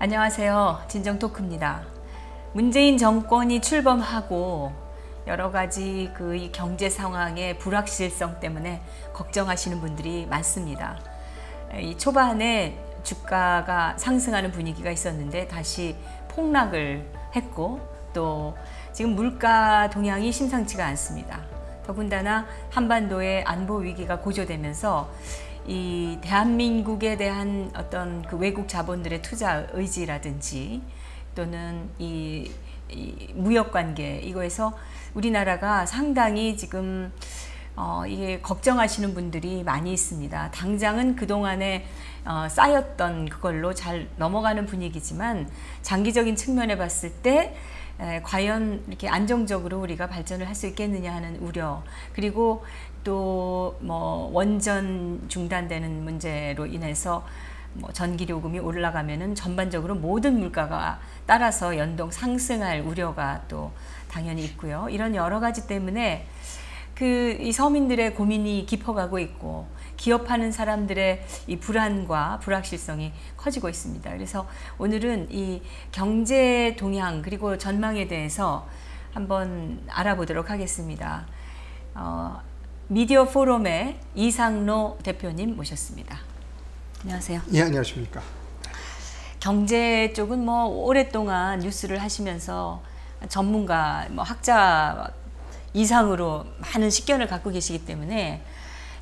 안녕하세요. 진정토크입니다. 문재인 정권이 출범하고 여러 가지 이 경제 상황의 불확실성 때문에 걱정하시는 분들이 많습니다. 이 초반에 주가가 상승하는 분위기가 있었는데 다시 폭락을 했고 또 지금 물가 동향이 심상치가 않습니다. 더군다나 한반도의 안보 위기가 고조되면서 이 대한민국에 대한 어떤 외국 자본들의 투자 의지라든지 또는 이 무역 관계 이거에서 우리나라가 상당히 지금 이게 걱정하시는 분들이 많이 있습니다. 당장은 그동안에 쌓였던 그걸로 잘 넘어가는 분위기지만 장기적인 측면에 봤을 때 과연 이렇게 안정적으로 우리가 발전을 할 수 있겠느냐 하는 우려, 그리고 또 뭐 원전 중단되는 문제로 인해서 뭐 전기요금이 올라가면은 전반적으로 모든 물가가 따라서 연동 상승할 우려가 또 당연히 있고요. 이런 여러 가지 때문에 이 서민들의 고민이 깊어가고 있고 기업하는 사람들의 이 불안과 불확실성이 커지고 있습니다. 그래서 오늘은 이 경제 동향 그리고 전망에 대해서 한번 알아보도록 하겠습니다. 미디어 포럼의 이상로 대표님 모셨습니다. 안녕하세요. 예, 안녕하십니까. 경제 쪽은 뭐 오랫동안 뉴스를 하시면서 전문가, 학자 이상으로 많은 식견을 갖고 계시기 때문에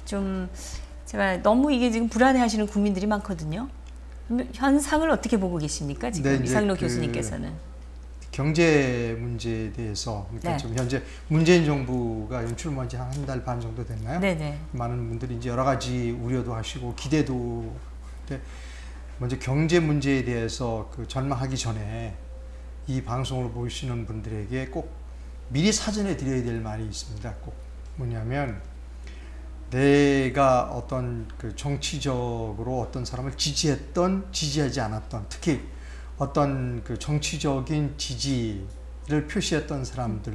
좀 제가 너무 이게 지금 불안해하시는 국민들이 많거든요. 현상을 어떻게 보고 계십니까? 지금 네, 이상로 교수님께서는. 경제 문제에 대해서 그러니까 네. 지금 현재 문재인 정부가 출범한 지 한 달 반 정도 됐나요? 네네. 많은 분들이 이제 여러 가지 우려도 하시고 기대도. 근데 먼저 경제 문제에 대해서 전망하기 전에 이 방송을 보시는 분들에게 꼭 미리 사전에 드려야 될 말이 있습니다. 꼭 뭐냐면 내가 어떤 정치적으로 어떤 사람을 지지했던 지지하지 않았던, 특히 어떤 정치적인 지지를 표시했던 사람들,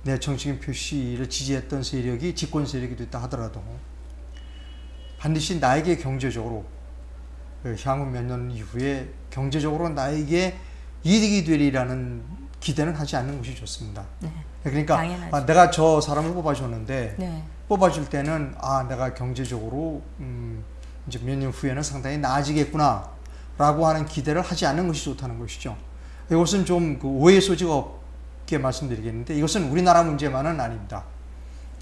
내 정치적인 표시를 지지했던 세력이 집권 세력이 됐다 하더라도 반드시 나에게 경제적으로 향후 몇 년 이후에 경제적으로 나에게 이득이 되리라는 기대는 하지 않는 것이 좋습니다. 네. 그러니까 내가 저 사람을 뽑아줬는데 네. 뽑아줄 때는 내가 경제적으로 이제 몇 년 후에는 상당히 나아지겠구나 라고 하는 기대를 하지 않는 것이 좋다는 것이죠. 이것은 좀 오해의 소지가 없게 말씀드리겠는데 이것은 우리나라 문제만은 아닙니다.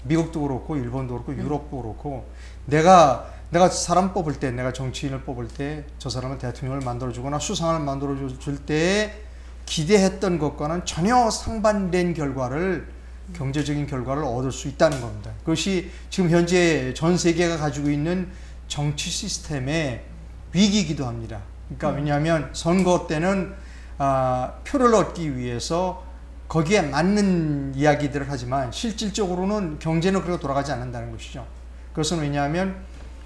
미국도 그렇고 일본도 그렇고 유럽도 그렇고 내가 사람 뽑을 때, 내가 정치인을 뽑을 때 저 사람을 대통령을 만들어주거나 수상을 만들어줄 때 기대했던 것과는 전혀 상반된 결과를, 경제적인 결과를 얻을 수 있다는 겁니다. 그것이 지금 현재 전 세계가 가지고 있는 정치 시스템의 위기이기도 합니다. 그러니까 왜냐하면 선거 때는 표를 얻기 위해서 거기에 맞는 이야기들을 하지만 실질적으로는 경제는 그렇게 돌아가지 않는다는 것이죠. 그것은 왜냐하면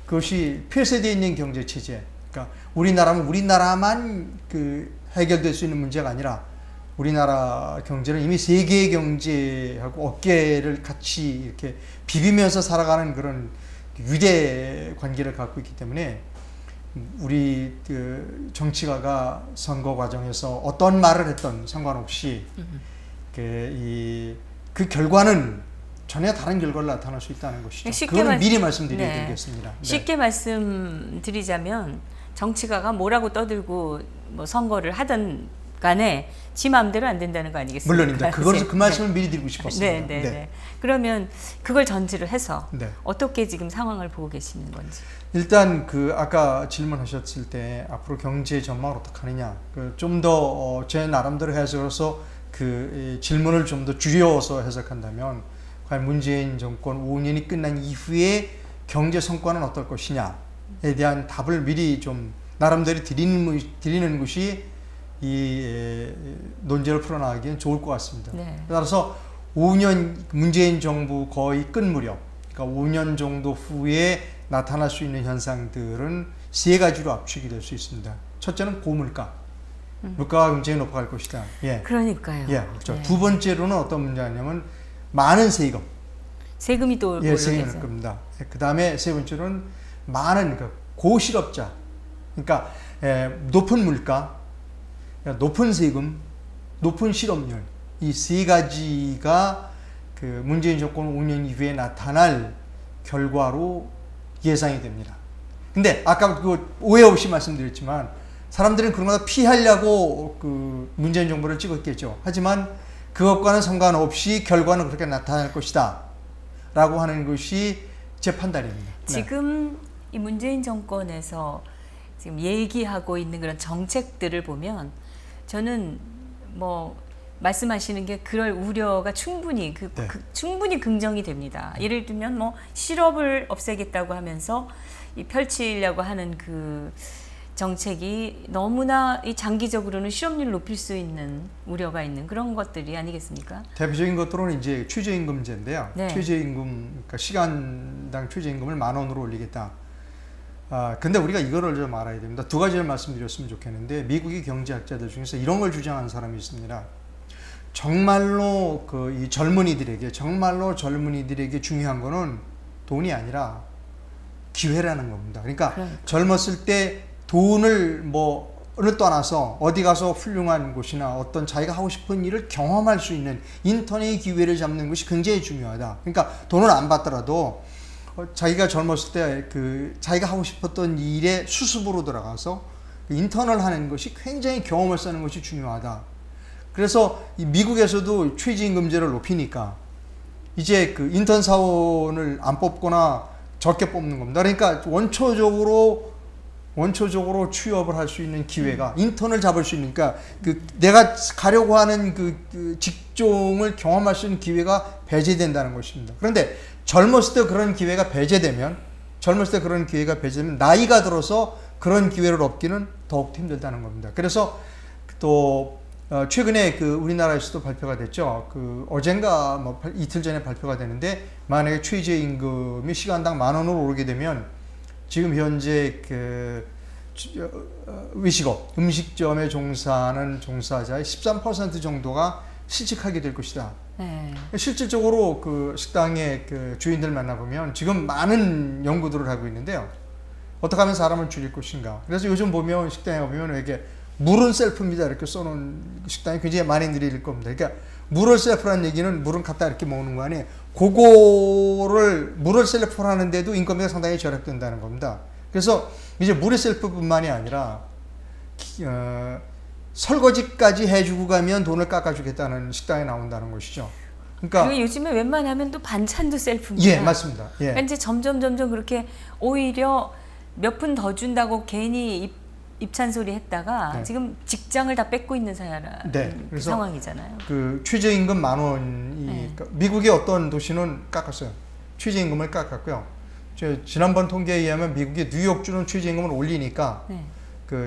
그것이 폐쇄되어 있는 경제체제, 그러니까 우리나라만 해결될 수 있는 문제가 아니라 우리나라 경제는 이미 세계의 경제하고 어깨를 같이 이렇게 비비면서 살아가는 그런 유대 관계를 갖고 있기 때문에 우리 정치가가 선거 과정에서 어떤 말을 했던 상관없이 그 결과는 전혀 다른 결과를 나타날 수 있다는 것이죠. 그거는 미리 말씀드려야 되겠습니다. 네. 쉽게 말씀드리자면 정치가가 뭐라고 떠들고 뭐 선거를 하든 간에 지 마음대로 안 된다는 거 아니겠습니까? 물론입니다. 그 말씀을 미리 드리고 싶었습니다. 네. 그러면 그걸 전제를 해서 어떻게 지금 상황을 보고 계시는 건지. 일단 아까 질문하셨을 때 앞으로 경제 전망을 어떻게 하느냐, 좀 더 제 나름대로 해석해서 질문을 좀 더 줄여서 해석한다면 과연 문재인 정권 5년이 끝난 이후에 경제 성과는 어떨 것이냐에 대한 답을 미리 좀 나름대로 드리는 것이 이 논제를 풀어나가기엔 좋을 것 같습니다. 네. 따라서 5년 문재인 정부 거의 끝 무렵, 그러니까 5년 정도 후에 나타날 수 있는 현상들은 세 가지로 압축이 될 수 있습니다. 첫째는 고물가. 물가가 굉장히 높아갈 것이다. 예. 그러니까요. 예, 그렇죠. 네. 두 번째로는 어떤 문제냐면 많은 세금. 세금이 또 세금이 올 겁니다. 그 다음에 세 번째로는 많은 고실업자. 그러니까 높은 물가, 높은 세금, 높은 실업률, 이 세 가지가 그 문재인 정권 5년 이후에 나타날 결과로 예상이 됩니다. 근데 아까 그 오해 없이 말씀드렸지만 사람들은 그런 거 피하려고 그 문재인 정부를 찍었겠죠. 하지만 그것과는 상관없이 결과는 그렇게 나타날 것이다 라고 하는 것이 제 판단입니다. 지금 이 문재인 정권에서 지금 얘기하고 있는 그런 정책들을 보면 저는 뭐 말씀하시는 게 그럴 우려가 충분히 충분히 긍정이 됩니다. 예를 들면 뭐 실업을 없애겠다고 하면서 이 펼치려고 하는 그 정책이 너무나 이 장기적으로는 실업률을 높일 수 있는 우려가 있는 그런 것들이 아니겠습니까? 대표적인 것들은 이제 최저임금제인데요. 네. 최저임금, 그러니까 시간당 최저임금을 10,000원으로 올리겠다. 근데 우리가 이거를 좀 알아야 됩니다. 두 가지를 말씀드렸으면 좋겠는데 미국의 경제학자들 중에서 이런 걸 주장하는 사람이 있습니다. 정말로 이 젊은이들에게 중요한 거는 돈이 아니라 기회라는 겁니다. 그러니까 젊었을 때 돈을 를 떠나서 어디 가서 훌륭한 곳이나 어떤 자기가 하고 싶은 일을 경험할 수 있는 인턴의 기회를 잡는 것이 굉장히 중요하다. 그러니까 돈을 안 받더라도 자기가 젊었을 때 자기가 하고 싶었던 일에 수습으로 들어가서 인턴을 하는 것이 굉장히 경험을 쌓는 것이 중요하다. 그래서 이 미국에서도 최저임금제를 높이니까 이제 그 인턴 사원을 안 뽑거나 적게 뽑는 겁니다. 그러니까 원초적으로 취업을 할 수 있는 기회가 인턴을 잡을 수 있는, 그러니까 내가 가려고 하는 그 직종을 경험할 수 있는 기회가 배제된다는 것입니다. 그런데 젊었을 때 그런 기회가 배제되면 나이가 들어서 그런 기회를 얻기는 더욱 힘들다는 겁니다. 그래서 또 최근에 우리나라에서도 발표가 됐죠. 어젠가 이틀 전에 발표가 되는데 만약에 최저임금이 시간당 10,000원으로 오르게 되면 지금 현재 외식업, 음식점에 종사하는 종사자의 13% 정도가 실직하게 될 것이다. 네. 실질적으로 식당의 주인들 만나보면 지금 많은 연구들을 하고 있는데요. 어떻게 하면 사람을 줄일 것인가. 그래서 요즘 보면 식당에 가보면 이게 물은 셀프입니다 이렇게 써놓은 식당이 굉장히 많이 늘릴 겁니다. 그러니까 물을 셀프라는 얘기는 물은 갖다 이렇게 먹는 거 아니에요. 물을 셀프를 하는데도 인건비가 상당히 절약된다는 겁니다. 그래서 이제 물의 셀프뿐만이 아니라 설거지까지 해주고 가면 돈을 깎아주겠다는 식당에 나온다는 것이죠. 그러니까 요즘에 웬만하면 또 반찬도 셀프입니다. 예, 맞습니다. 예. 그러니까 이제 점점 그렇게 오히려 몇 푼 더 준다고 괜히 입찬 소리 했다가 네. 지금 직장을 다 뺏고 있는 상황이잖아요. 최저임금 10,000원이 네. 미국의 어떤 도시는 깎았어요. 최저임금을 깎았고요. 지난번 통계에 의하면 미국의 뉴욕주는 최저임금을 올리니까 네.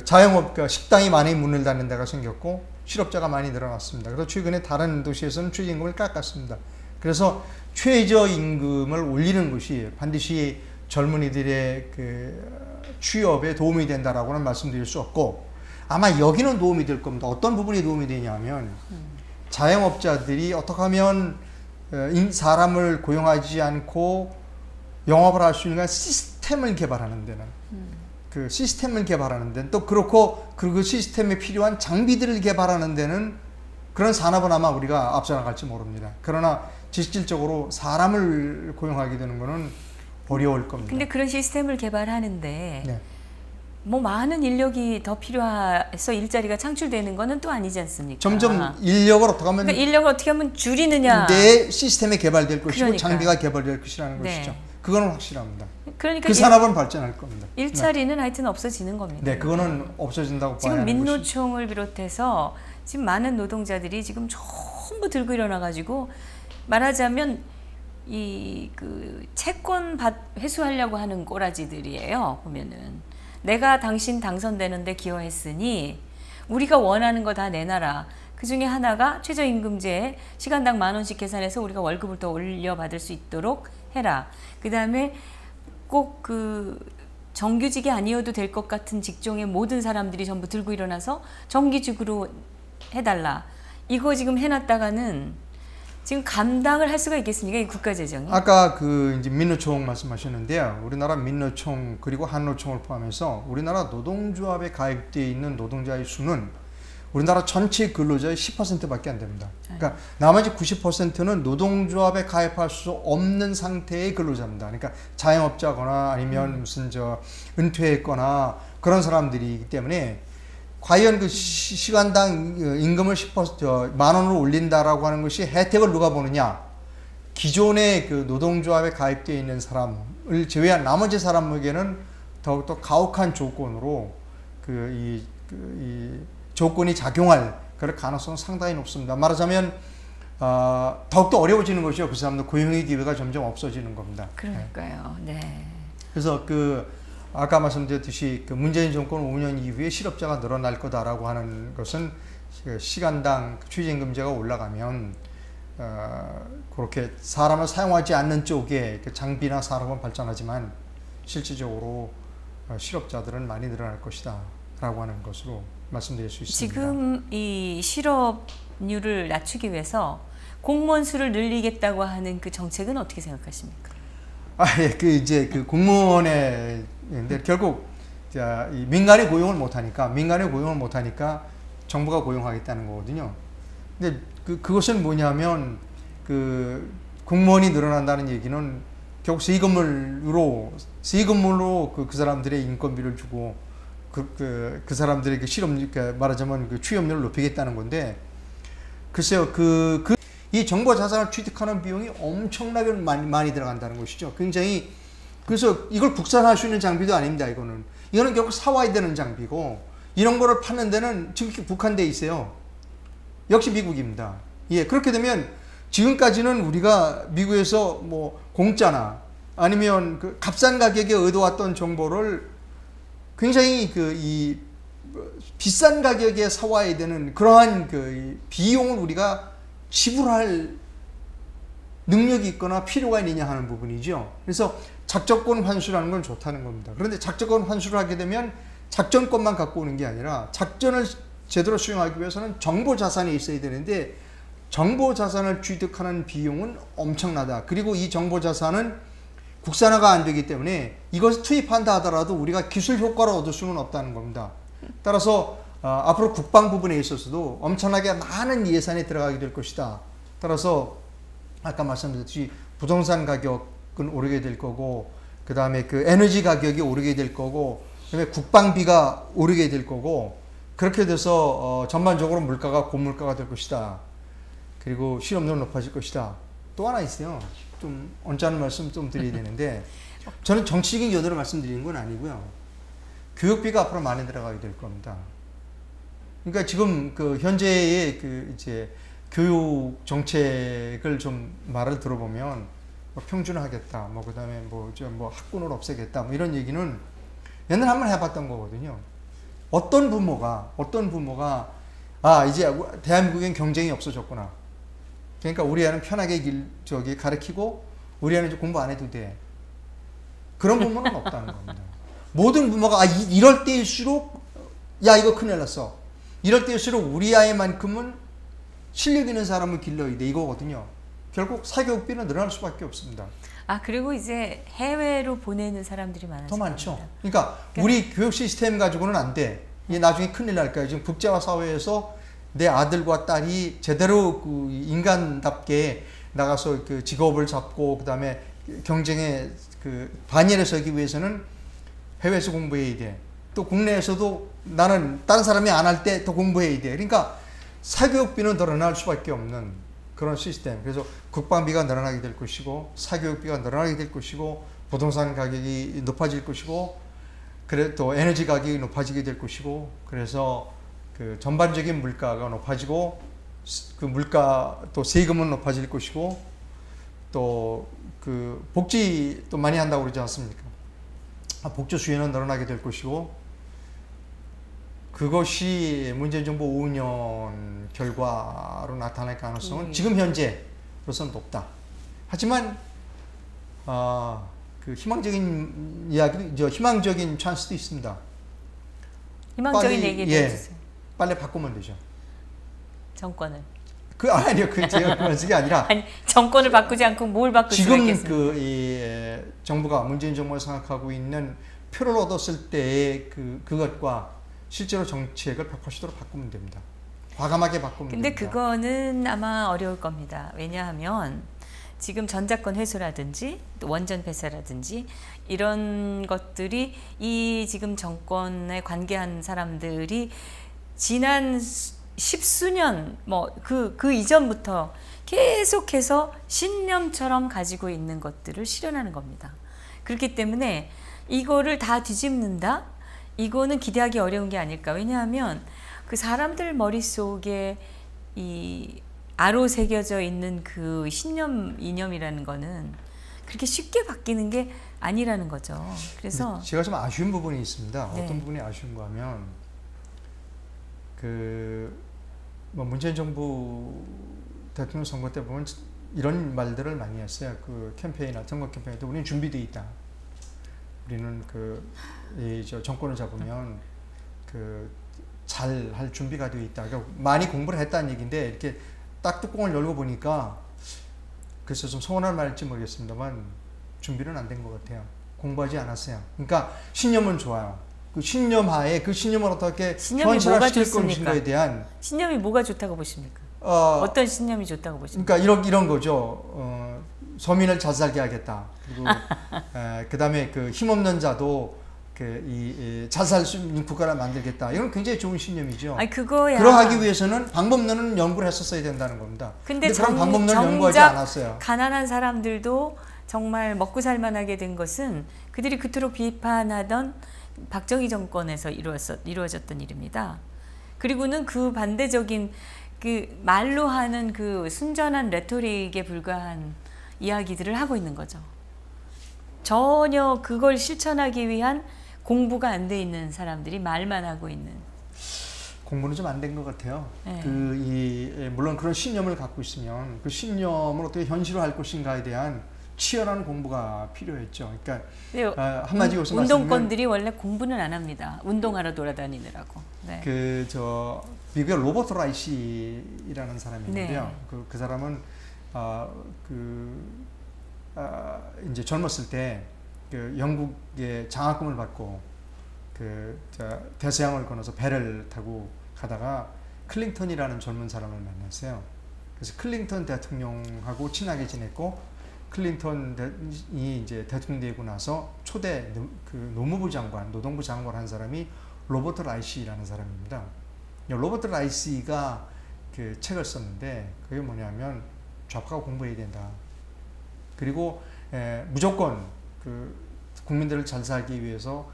자영업, 식당이 많이 문을 닫는 데가 생겼고 실업자가 많이 늘어났습니다. 그래서 최근에 다른 도시에서는 최저임금을 깎았습니다. 그래서 최저임금을 올리는 것이 반드시 젊은이들의 취업에 도움이 된다라고는 말씀드릴 수 없고, 아마 여기는 도움이 될 겁니다. 어떤 부분이 도움이 되냐면 자영업자들이 어떻게 하면 사람을 고용하지 않고 영업을 할 수 있는 시스템을 개발하는 데는 시스템을 개발하는 데는 또 그렇고 그 시스템에 필요한 장비들을 개발하는 데는 그런 산업은 아마 우리가 앞서 나갈지 모릅니다. 그러나 실질적으로 사람을 고용하게 되는 거는 어려울 겁니다. 근데 그런 시스템을 개발하는데 네. 많은 인력이 더 필요해서 일자리가 창출되는 거는 또 아니지 않습니까? 점점 인력을 어떻게 하면 인력을 어떻게 하면 줄이느냐. 내 시스템에 개발될 것이고 그러니까. 장비가 개발될 것이라는 네. 것이죠. 그거는 확실합니다. 그러니까 그 산업은 발전할 겁니다. 일자리는 하여튼 없어지는 겁니다. 네, 그거는 없어진다고 봐야 지금 하는 민노총을 비롯해서 지금 많은 노동자들이 지금 전부 들고 일어나가지고 말하자면 채권 회수하려고 하는 꼬라지들이에요. 보면은 내가 당신 당선되는데 기여했으니 우리가 원하는 거 다 내놔라. 그 중에 하나가 최저임금제에 시간당 10,000원씩 계산해서 우리가 월급을 더 올려받을 수 있도록 해라. 그 다음에 꼭 정규직이 아니어도 될 것 같은 직종의 모든 사람들이 전부 들고 일어나서 정규직으로 해달라. 이거 지금 해놨다가는 지금 감당을 할 수가 있겠습니까? 이 국가 재정이? 아까 그 이제 민노총 말씀하셨는데요. 우리나라 민노총 그리고 한노총을 포함해서 우리나라 노동조합에 가입되어 있는 노동자의 수는 우리나라 전체 근로자의 10%밖에 안 됩니다. 그러니까 나머지 90%는 노동조합에 가입할 수 없는 상태의 근로자입니다. 그러니까 자영업자거나 아니면 무슨 은퇴했거나 그런 사람들이기 때문에 과연 그 시간당 임금을 10% 10,000원으로 올린다라고 하는 것이 혜택을 누가 보느냐? 기존의 그 노동조합에 가입되어 있는 사람을 제외한 나머지 사람에게는 더욱더 가혹한 조건으로 이 조건이 작용할 그럴 가능성은 상당히 높습니다. 말하자면 더욱더 어려워지는 것이요. 그 사람들 고용의 기회가 점점 없어지는 겁니다. 그러니까요. 네. 그래서 아까 말씀드렸듯이 그 문재인 정권 5년 이후에 실업자가 늘어날 거다라고 하는 것은 시간당 최저임금제가 올라가면 그렇게 사람을 사용하지 않는 쪽에 장비나 산업은 발전하지만 실질적으로 실업자들은 많이 늘어날 것이다 라고 하는 것으로 말씀드릴 수 있습니다. 지금 이 실업률을 낮추기 위해서 공무원 수를 늘리겠다고 하는 그 정책은 어떻게 생각하십니까? 예, 이제 공무원의 근데 결국 이 민간이 고용을 못하니까 정부가 고용하겠다는 거거든요. 근데 그것은 뭐냐면 공무원이 늘어난다는 얘기는 결국 세금으로 그 사람들의 인건비를 주고 그 사람들의 실업률, 말하자면 취업률을 높이겠다는 건데, 글쎄요, 이 정보 자산을 취득하는 비용이 엄청나게 많이 들어간다는 것이죠. 굉장히, 그래서 이걸 국산화할 수 있는 장비도 아닙니다, 이거는 결국 사와야 되는 장비고, 이런 거를 파는 데는 지금 국한돼 있어요. 역시 미국입니다. 예, 그렇게 되면 지금까지는 우리가 미국에서 공짜나 아니면 값싼 가격에 얻어왔던 정보를 굉장히 비싼 가격에 사와야 되는 그러한 비용을 우리가 지불할 능력이 있거나 필요가 있느냐 하는 부분이죠. 그래서 작전권 환수라는 건 좋다는 겁니다. 그런데 작전권 환수를 하게 되면 작전권만 갖고 오는 게 아니라 작전을 제대로 수행하기 위해서는 정보 자산이 있어야 되는데, 정보 자산을 취득하는 비용은 엄청나다. 그리고 이 정보 자산은 국산화가 안 되기 때문에 이것을 투입한다 하더라도 우리가 기술 효과를 얻을 수는 없다는 겁니다. 따라서 앞으로 국방 부분에 있어서도 엄청나게 많은 예산이 들어가게 될 것이다. 따라서 아까 말씀드렸듯이 부동산 가격은 오르게 될 거고, 그 다음에 에너지 가격이 오르게 될 거고, 그 다음에 국방비가 오르게 될 거고, 그렇게 돼서 전반적으로 물가가 고물가가 될 것이다. 그리고 실업률은 높아질 것이다. 또 하나 있어요. 좀 언짢은 말씀 좀 드려야 되는데, 저는 정치적인 여도로 말씀드리는 건 아니고요. 교육비가 앞으로 많이 들어가게 될 겁니다. 그러니까 지금 현재의 이제 교육 정책을 좀 말을 들어보면 평준화하겠다, 그다음에 학군을 없애겠다, 이런 얘기는 옛날에 한번 해봤던 거거든요. 어떤 부모가 이제 대한민국엔 경쟁이 없어졌구나. 그러니까 우리 애는 편하게 가르치고 우리 애는 이제 공부 안 해도 돼. 그런 부모는 없다는 겁니다. 모든 부모가 이럴 때일수록 이거 큰일 났어. 이럴 때일수록 우리 아이만큼은 실력 있는 사람을 길러야 돼, 이거거든요. 결국 사교육비는 늘어날 수밖에 없습니다. 그리고 이제 해외로 보내는 사람들이 더 많죠. 그러니까 우리 교육 시스템 가지고는 안 돼. 이게 나중에 큰일 날 거예요. 지금 국제화 사회에서 내 아들과 딸이 제대로 인간답게 나가서 직업을 잡고, 그 다음에 경쟁에 반열에 서기 위해서는 해외에서 공부해야 돼. 또 국내에서도 나는 다른 사람이 안 할 때 더 공부해야 돼. 그러니까 사교육비는 늘어날 수밖에 없는 그런 시스템. 그래서 국방비가 늘어나게 될 것이고, 사교육비가 늘어나게 될 것이고, 부동산 가격이 높아질 것이고, 또 에너지 가격이 높아지게 될 것이고, 그래서 전반적인 물가가 높아지고, 물가 또 세금은 높아질 것이고, 또 복지 또 많이 한다고 그러지 않습니까? 복지 수요는 늘어나게 될 것이고, 그것이 문재인 정부 5년 결과로 나타날 가능성은 지금 현재로서는 높다. 하지만 희망적인 이야기도, 희망적인 찬스도 있습니다. 희망적인 얘기도 해주세요. 빨리 바꾸면 되죠. 정권을. 아니요, 제가 그 말씀이 아니라 아니 정권을 바꾸지 않고 뭘 바꿀 수가 지금 있겠습니까? 정부가 문재인 정부가 생각하고 있는 표를 얻었을 때의 그것과 실제로 정책을 180도로 바꾸면 됩니다. 과감하게 바꾸면 근데 됩니다. 그거는 아마 어려울 겁니다. 왜냐하면 지금 전자권 회수라든지 또 원전 폐쇄라든지 이런 것들이 이 지금 정권에 관계한 사람들이 지난 십수년 뭐 그 이전부터 계속해서 신념처럼 가지고 있는 것들을 실현하는 겁니다. 그렇기 때문에 이거를 다 뒤집는다? 이거는 기대하기 어려운 게 아닐까. 왜냐하면 그 사람들 머릿속에 이 아로 새겨져 있는 그 신념, 이념이라는 거는 그렇게 쉽게 바뀌는 게 아니라는 거죠. 그래서 제가 좀 아쉬운 부분이 있습니다. 네. 어떤 부분이 아쉬운가 하면 뭐 문재인 정부 대통령 선거 때 보면 이런 말들을 많이 했어요. 그 캠페인이나 선거 캠페인 때 우리는 준비돼 있다. 우리는 정권을 잡으면 잘 할 준비가 되어 있다. 그러니까 많이 공부를 했다는 얘기인데 이렇게 딱 뚜껑을 열고 보니까 그래서 좀 서운한 말일지 모르겠습니다만 준비는 안 된 것 같아요. 공부하지 않았어요. 그러니까 신념은 좋아요. 그 신념 하에 그 신념을 어떻게 현실화시킬 것인가에 대한 신념이 뭐가 좋다고 보십니까? 어떤 신념이 좋다고 보십니까? 그러니까 이런 거죠. 서민을 잘 살게 하겠다. 그리고 그다음에 그 힘없는 자도 잘 살 수 있는 국가를 만들겠다. 이건 굉장히 좋은 신념이죠. 아니 그거야. 그러하기 위해서는 방법론은 연구를 했었어야 된다는 겁니다. 근데 그런 방법론을 연구하지 않았어요. 가난한 사람들도 정말 먹고 살만하게 된 것은 그들이 그토록 비판하던 박정희 정권에서 이루어졌던 일입니다. 그리고는 그 반대적인 그 말로 하는 그 순전한 레토릭에 불과한 이야기들을 하고 있는 거죠. 전혀 그걸 실천하기 위한 공부가 안 돼 있는 사람들이 말만 하고 있는. 공부는 좀 안 된 것 같아요. 네. 물론 그런 신념을 갖고 있으면 그 신념을 어떻게 현실화할 것인가에 대한 치열한 공부가 필요했죠. 그러니까 한마디 여기서 운동권들이 원래 공부는 안 합니다. 운동하러 돌아다니느라고. 네. 미국의 로버트 라이시라는 사람이 있는데요. 네. 그 사람은 이제 젊었을 때 영국의 장학금을 받고 대서양을 건너서 배를 타고 가다가 클링턴이라는 젊은 사람을 만났어요. 그래서 클링턴 대통령하고 친하게 지냈고 클린턴이 이제 대통령 되고 나서 초대 노무부 장관, 노동부 장관 한 사람이 로버트 라이시라는 사람입니다. 로버트 라이시가 책을 썼는데 그게 뭐냐면 좌파가 공부해야 된다. 그리고 무조건 국민들을 잘 살기 위해서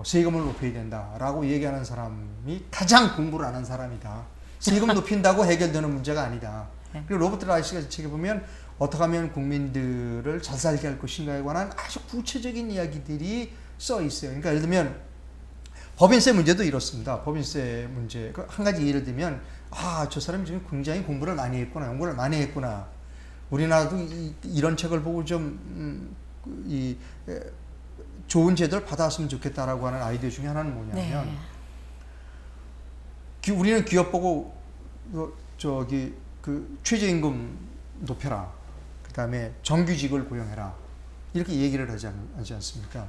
세금을 높여야 된다라고 얘기하는 사람이 가장 공부를 안 한 사람이다. 세금 높인다고 해결되는 문제가 아니다. 그리고 로버트 라이시가 책에 보면 어떻게 하면 국민들을 잘 살게 할 것인가에 관한 아주 구체적인 이야기들이 써 있어요. 그러니까 예를 들면 법인세 문제도 이렇습니다. 법인세 문제 한 가지 예를 들면 저 사람이 지금 굉장히 공부를 많이 했구나, 연구를 많이 했구나. 우리나라도 이런 책을 보고 좀 좋은 제도를 받았으면 좋겠다라고 하는 아이디어 중에 하나는 뭐냐면 우리는 기업 보고 최저임금 높여라. 그 다음에 정규직을 고용해라. 이렇게 얘기를 하지 않습니까?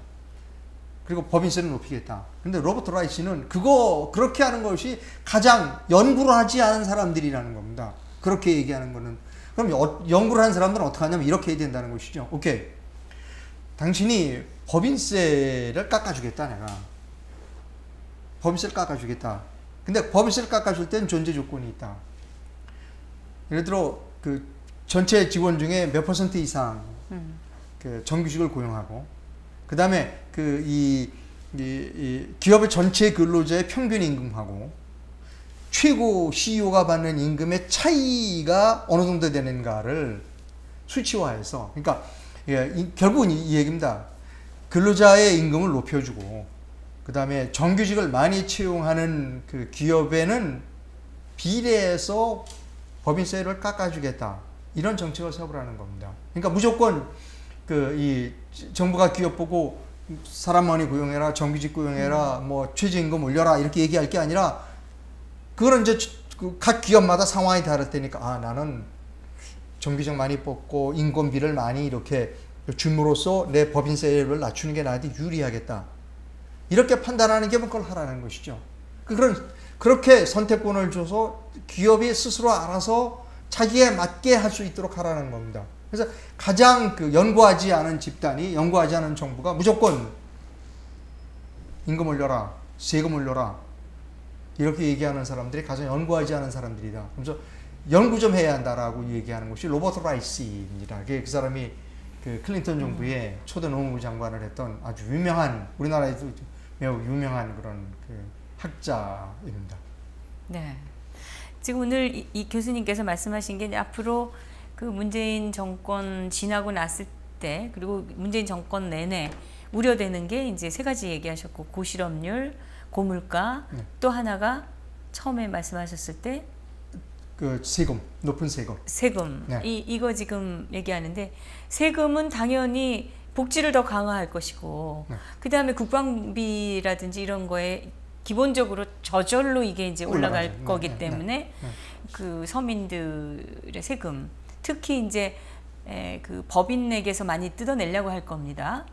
그리고 법인세는 높이겠다. 근데 로버트 라이시는 그렇게 하는 것이 가장 연구를 하지 않은 사람들이라는 겁니다. 그렇게 얘기하는 거는. 그럼 연구를 한 사람들은 어떻게 하냐면 이렇게 해야 된다는 것이죠. 오케이. 당신이 법인세를 깎아주겠다, 내가. 법인세를 깎아주겠다. 근데 법인세를 깎아줄 때는 존재 조건이 있다. 예를 들어, 전체 직원 중에 몇 % 이상 정규직을 고용하고, 그 다음에 기업의 전체 근로자의 평균 임금하고, 최고 CEO가 받는 임금의 차이가 어느 정도 되는가를 수치화해서, 그러니까, 결국은 이 얘기입니다. 근로자의 임금을 높여주고, 그 다음에 정규직을 많이 채용하는 기업에는 비례해서 법인세를 깎아주겠다. 이런 정책을 세우라는 겁니다. 그러니까 무조건 정부가 기업 보고 사람 많이 고용해라, 정규직 고용해라, 뭐 최저임금 올려라 이렇게 얘기할 게 아니라 그거는 이제 각 기업마다 상황이 다를 때니까 아 나는 정비적 많이 뽑고 인건비를 많이 이렇게 줌으로써 내 법인세를 낮추는 게 나한테 유리하겠다. 이렇게 판단하는 게 그걸 하라는 것이죠. 그렇게 선택권을 줘서 기업이 스스로 알아서 자기에 맞게 할 수 있도록 하라는 겁니다. 그래서 가장 연구하지 않은 집단이, 연구하지 않은 정부가 무조건 임금 올려라, 세금 올려라 이렇게 얘기하는 사람들이 가장 연구하지 않은 사람들이다. 그래서 연구 좀 해야 한다라고 얘기하는 것이 로버트 라이시입니다. 그 사람이 클린턴 정부의 초대 노무부 장관을 했던 아주 유명한, 우리나라에도 매우 유명한 그런 학자입니다. 네. 지금 오늘 이 교수님께서 말씀하신 게 앞으로 문재인 정권 지나고 났을 때, 그리고 문재인 정권 내내 우려되는 게 이제 세 가지 얘기하셨고, 고실업률, 고물가, 네. 또 하나가 처음에 말씀하셨을 때 세금, 높은 세금. 세금. 네. 이거 지금 얘기하는데, 세금은 당연히 복지를 더 강화할 것이고, 네. 그 다음에 국방비라든지 이런 거에 기본적으로 저절로 이게 이제 올라갈 거기 때문에 서민들의 세금, 특히 이제 법인에게서 많이 뜯어내려고 할 겁니다.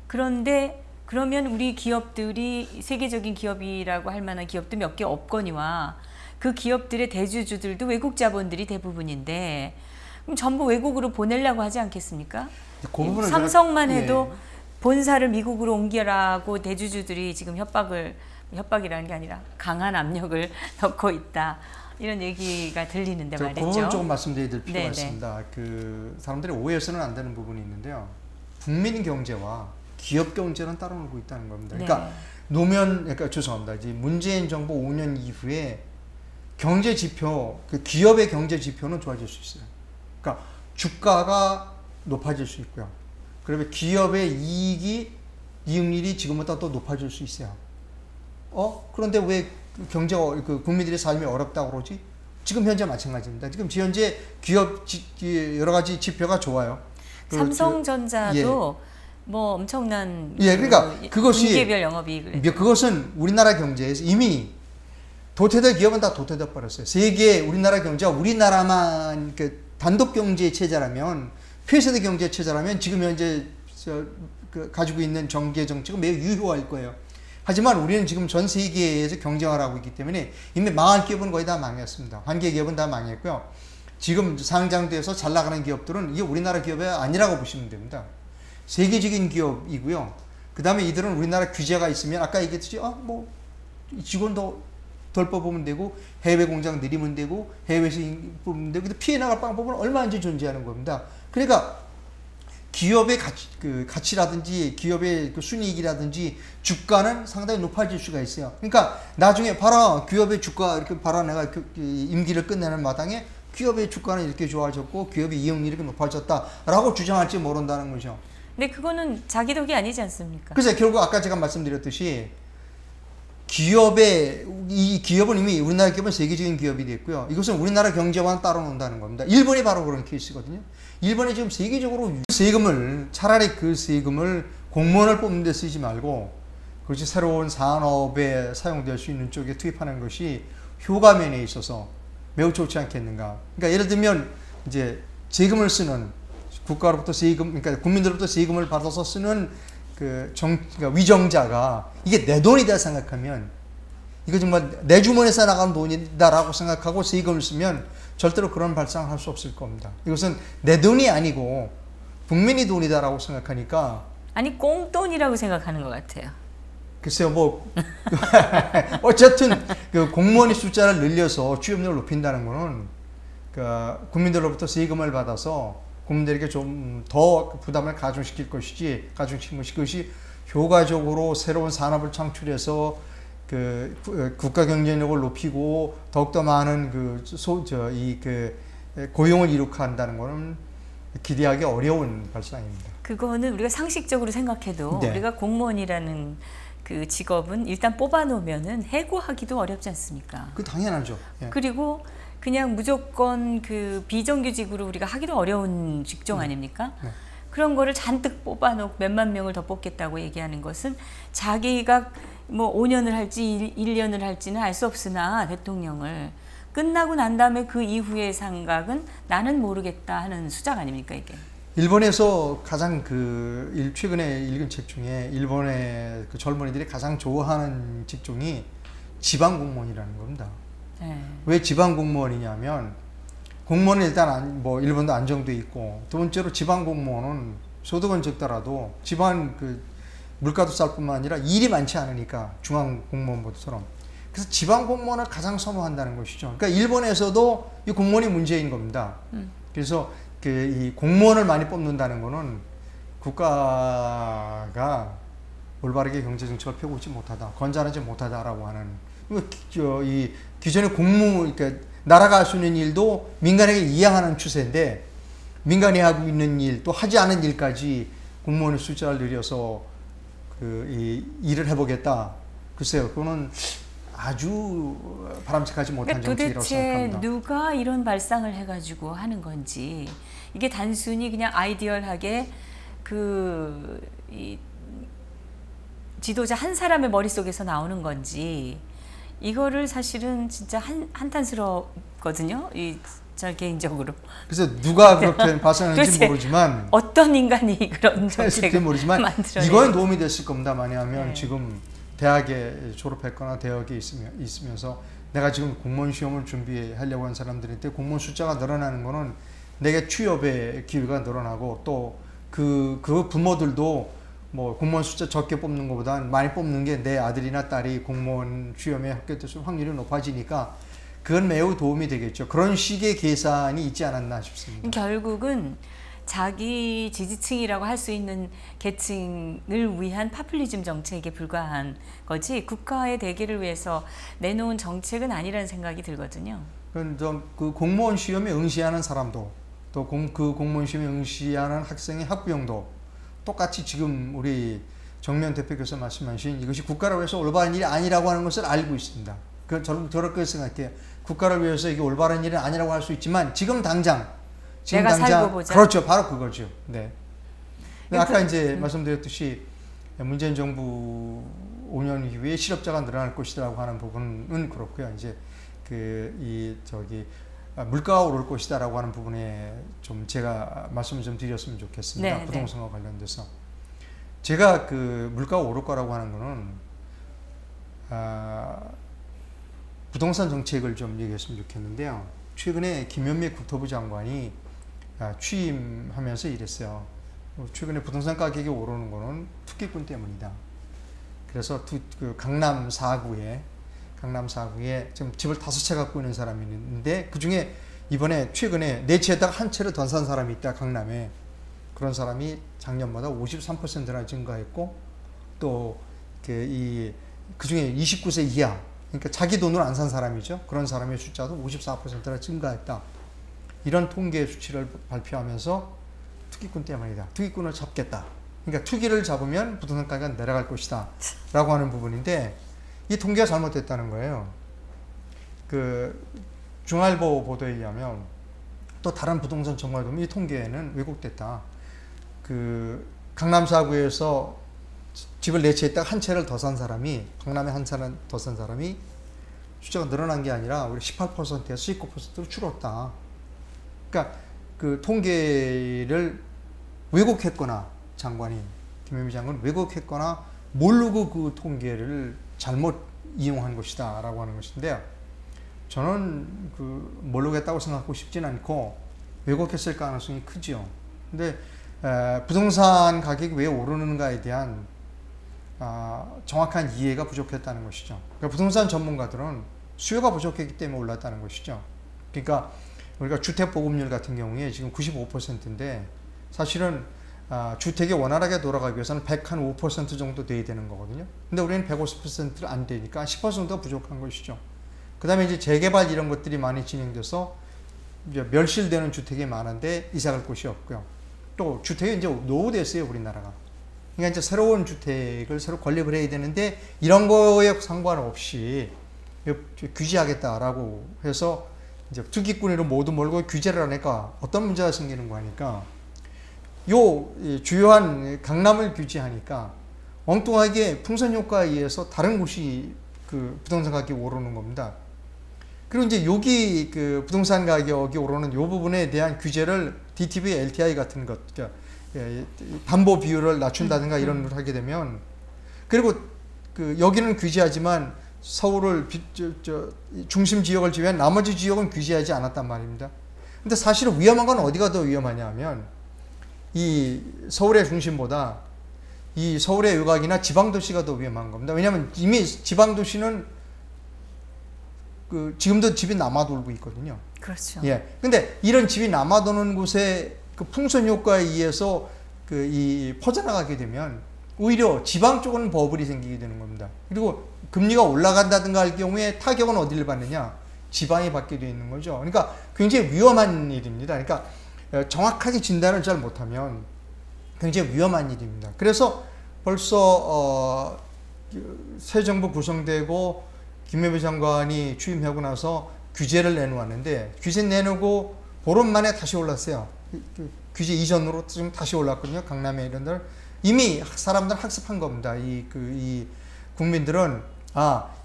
그런데 그러면 우리 기업들이 세계적인 기업이라고 할 만한 기업도 몇 개 없거니와 그 기업들의 대주주들도 외국 자본들이 대부분인데 그럼 전부 외국으로 보내려고 하지 않겠습니까? 그 삼성만 해도 예. 본사를 미국으로 옮겨라고 대주주들이 지금 협박이라는 게 아니라 강한 압력을 넣고 있다. 이런 얘기가 들리는데 말이죠. 그 부분 조금 말씀드릴 필요가 있습니다. 사람들이 오해해서는 안 되는 부분이 있는데요. 국민 경제와 기업 경제는 따로 놀고 있다는 겁니다. 그러니까 죄송합니다. 이제 문재인 정부 5년 이후에 경제 지표, 기업의 경제 지표는 좋아질 수 있어요. 그러니까 주가가 높아질 수 있고요. 그러면 기업의 이익률이 지금보다 또 높아질 수 있어요. 그런데 왜 경제가, 국민들의 삶이 어렵다고 그러지? 지금 현재 마찬가지입니다. 지금 현재 기업 여러 가지 지표가 좋아요. 삼성전자도 뭐 엄청난 그러니까 그것이 분기별 영업이익을 그것은 우리나라 경제에서 이미 도태될 기업은 다 도태돼 버렸어요. 세계 우리나라 경제가 우리나라만 단독 경제 체제라면, 폐쇄대 경제 체제라면 지금 현재 가지고 있는 경제 정책은 매우 유효할 거예요. 하지만 우리는 지금 전 세계에서 경쟁을 하고 있기 때문에 이미 망한 기업은 거의 다 망했습니다. 한계 기업은 다 망했고요. 지금 상장돼서 잘 나가는 기업들은 이게 우리나라 기업이 아니라고 보시면 됩니다. 세계적인 기업이고요. 그 다음에 이들은 우리나라 규제가 있으면 아까 얘기했듯이 직원도 덜 뽑으면 되고 해외 공장 내리면 되고 해외에서 뽑으면 되고 피해 나갈 방법은 얼마든지 존재하는 겁니다. 그러니까 기업의 가치라든지 기업의 순이익이라든지 주가는 상당히 높아질 수가 있어요. 그러니까 나중에 봐라, 기업의 주가 이렇게 봐라, 내가 임기를 끝내는 마당에 기업의 주가는 이렇게 좋아졌고 기업의 이익률이 이렇게 높아졌다라고 주장할지 모른다는 거죠. 근데 그거는 자기 덕이 아니지 않습니까? 그래서 결국 아까 제가 말씀드렸듯이 이 기업은 이미 우리나라 기업은 세계적인 기업이 됐고요. 이것은 우리나라 경제와는 따로 논다는 겁니다. 일본이 바로 그런 케이스거든요. 일본이 지금 세계적으로 차라리 그 세금을 공무원을 뽑는 데 쓰지 말고 그것이 새로운 산업에 사용될 수 있는 쪽에 투입하는 것이 효과면에 있어서 매우 좋지 않겠는가. 그러니까 예를 들면 이제 세금을 쓰는 국가로부터 그러니까 국민들로부터 세금을 받아서 쓰는 그러니까 위정자가 이게 내 돈이다 생각하면, 이거 정말 내 주머니에서 나가는 돈이다라고 생각하고 세금을 쓰면 절대로 그런 발상을 할 수 없을 겁니다. 이것은 내 돈이 아니고 국민의 돈이다라고 생각하니까. 아니, 꽁돈이라고 생각하는 것 같아요. 글쎄요, 어쨌든 공무원의 숫자를 늘려서 취업률을 높인다는 거는 국민들로부터 세금을 받아서 국민들에게 좀 더 부담을 가중시킬 것이지, 그것이 효과적으로 새로운 산업을 창출해서 국가 경쟁력을 높이고 더욱더 많은 고용을 이룩한다는 것은 기대하기 어려운 발상입니다. 그거는 우리가 상식적으로 생각해도 우리가 공무원이라는 그 직업은 일단 뽑아놓으면은 해고하기도 어렵지 않습니까? 그 당연하죠. 그리고 그냥 무조건 비정규직으로 우리가 하기도 어려운 직종 아닙니까? 그런 거를 잔뜩 뽑아놓고 몇만 명을 더 뽑겠다고 얘기하는 것은 자기가 뭐 5년을 할지 1년을 할지는 알 수 없으나 대통령을 끝나고 난 다음에 그 이후의 생각은 나는 모르겠다 하는 수작 아닙니까 이게? 일본에서 가장 최근에 읽은 책 중에 일본의 그 젊은이들이 가장 좋아하는 직종이 지방 공무원이라는 겁니다. 네. 왜 지방 공무원이냐면 공무원은 일단 뭐 일본도 안정돼 있고, 두 번째로 지방 공무원은 소득은 적더라도 지방 물가도 쌀 뿐만 아니라 일이 많지 않으니까 중앙 공무원보다처럼. 그래서 지방 공무원을 가장 선호한다는 것이죠. 그러니까 일본에서도 이 공무원이 문제인 겁니다. 그래서 이 공무원을 많이 뽑는다는 거는 국가가 올바르게 경제 정책을 펴고 있지 못하다, 건전하지 못하다라고 하는, 이 기존의 그러니까 나라가 할 수 있는 일도 민간에게 이양하는 추세인데, 민간이 하고 있는 일, 또 하지 않은 일까지 공무원의 숫자를 늘려서 이 일을 해보겠다. 글쎄요, 그거는 아주 바람직하지 못한 정책이라고 생각합니다. 도대체 누가 이런 발상을 해가지고 하는 건지, 이게 단순히 그냥 아이디얼하게 이 지도자 한 사람의 머릿속에서 나오는 건지, 이거를 사실은 진짜 한탄스럽거든요. 저 개인적으로. 그래서 누가 그렇게 발상했는지 모르지만, 어떤 인간이 그런 정책을 모르지만 만들어내요. 이건 도움이 됐을 겁니다. 만약하면 네. 지금 대학에 졸업했거나 대학에 있으면서 내가 지금 공무원 시험을 준비하려고 하는 사람들한테 공무원 숫자가 늘어나는 거는 내게 취업의 기회가 늘어나고, 또 그 부모들도 뭐 공무원 숫자 적게 뽑는 것보다 많이 뽑는 게 내 아들이나 딸이 공무원 시험에 합격될 확률이 높아지니까 그건 매우 도움이 되겠죠. 그런 식의 계산이 있지 않았나 싶습니다. 결국은 자기 지지층이라고 할 수 있는 계층을 위한 파퓰리즘 정책에 불과한 거지, 국가의 대계를 위해서 내놓은 정책은 아니라는 생각이 들거든요. 그 공무원 시험에 응시하는 사람도, 또 그 공무원 시험에 응시하는 학생의 학부형도 똑같이 지금 우리 정면 대표께서 말씀하신 이것이 국가를 위해서 올바른 일이 아니라고 하는 것을 알고 있습니다. 저는 그렇게 생각해요. 국가를 위해서 이게 올바른 일은 아니라고 할 수 있지만 지금 당장 내가 살고 보자. 그렇죠, 바로 그거죠. 네. 아까 이제 말씀드렸듯이 문재인 정부 5년 이후에 실업자가 늘어날 것이라고 하는 부분은 그렇고요. 이제 물가가 오를 것이다라고 하는 부분에 좀 제가 말씀을 좀 드렸으면 좋겠습니다. 네, 부동산과 관련돼서 제가 물가가 오를 거라고 하는 거는 부동산 정책을 좀 얘기했으면 좋겠는데요. 최근에 김현미 국토부 장관이 취임하면서 이랬어요. 최근에 부동산 가격이 오르는 거는 투기꾼 때문이다. 그래서 강남 4구에 지금 집을 5채 갖고 있는 사람이 있는데, 그 중에 최근에 4채에다가 한 채를 더 산 사람이 있다, 강남에. 그런 사람이 작년보다 53%나 증가했고, 또 그 중에 29세 이하, 그러니까 자기 돈으로 안 산 사람이죠. 그런 사람의 숫자도 54%나 증가했다. 이런 통계 수치를 발표하면서 투기꾼 때문이다. 투기꾼을 잡겠다. 그러니까 투기를 잡으면 부동산 가격이 내려갈 것이다 라고 하는 부분인데, 이 통계가 잘못됐다는 거예요. 중앙일보 보도에 의하면, 또 다른 부동산 전문가에 보면 이 통계는 왜곡됐다. 강남 4구에서 집을 4채에다가 한 채를 더 산 사람이, 강남에 한 채를 더 산 사람이 숫자가 늘어난 게 아니라 우리 18%에서 19%로 줄었다. 그러니까 그 통계를 왜곡했거나, 김현미 장관은 왜곡했거나 모르고 그 통계를 잘못 이용한 것이다 라고 하는 것인데요. 저는 모르겠다고 생각하고 싶진 않고 왜곡했을 가능성이 크죠. 근데 부동산 가격이 왜 오르는가에 대한 정확한 이해가 부족했다는 것이죠. 그러니까 부동산 전문가들은 수요가 부족했기 때문에 올랐다는 것이죠. 그러니까 우리가 주택 보급률 같은 경우에 지금 95%인데 사실은 주택이 원활하게 돌아가기 위해서는 105% 정도 돼야 되는 거거든요. 근데 우리는 150%를 안 되니까 10%가 부족한 것이죠. 그 다음에 이제 재개발 이런 것들이 많이 진행돼서 이제 멸실되는 주택이 많은데 이사갈 곳이 없고요. 또 주택이 이제 노후됐어요, 우리나라가. 그러니까 이제 새로운 주택을 새로 건립을 해야 되는데, 이런 거에 상관없이 규제하겠다라고 해서 이제 투기꾼으로 모두 몰고 규제를 하니까 어떤 문제가 생기는 거 하니까, 주요한 강남을 규제하니까 엉뚱하게 풍선 효과에 의해서 다른 곳이 부동산 가격이 오르는 겁니다. 그리고 이제 여기 그 부동산 가격이 오르는 요 부분에 대한 규제를 DTV, LTI 같은 것, 그러니까 담보 비율을 낮춘다든가 이런 걸 하게 되면, 그리고 그 여기는 규제하지만 서울을 중심 지역을 제외한 나머지 지역은 규제하지 않았단 말입니다. 근데 사실은 위험한 건 어디가 더 위험하냐면 이 서울의 중심보다 이 서울의 외곽이나 지방도시가 더 위험한 겁니다. 왜냐하면 이미 지방도시는 그 지금도 집이 남아돌고 있거든요. 그렇죠. 예. 근데 이런 집이 남아도는 곳에 그 풍선 효과에 의해서 그 이 퍼져나가게 되면 오히려 지방 쪽은 버블이 생기게 되는 겁니다. 그리고 금리가 올라간다든가 할 경우에 타격은 어디를 받느냐? 지방이 받게 되어 있는 거죠. 그러니까 굉장히 위험한 일입니다. 그러니까 정확하게 진단을 잘 못하면 굉장히 위험한 일입니다. 그래서 벌써 새 정부 구성되고 김여배 장관이 취임하고 나서 규제를 내놓았는데, 규제 내놓고 보름 만에 다시 올랐어요. 규제 이전으로 지금 다시 올랐거든요. 강남에 이런 데를 이미 사람들 학습한 겁니다. 이 국민들은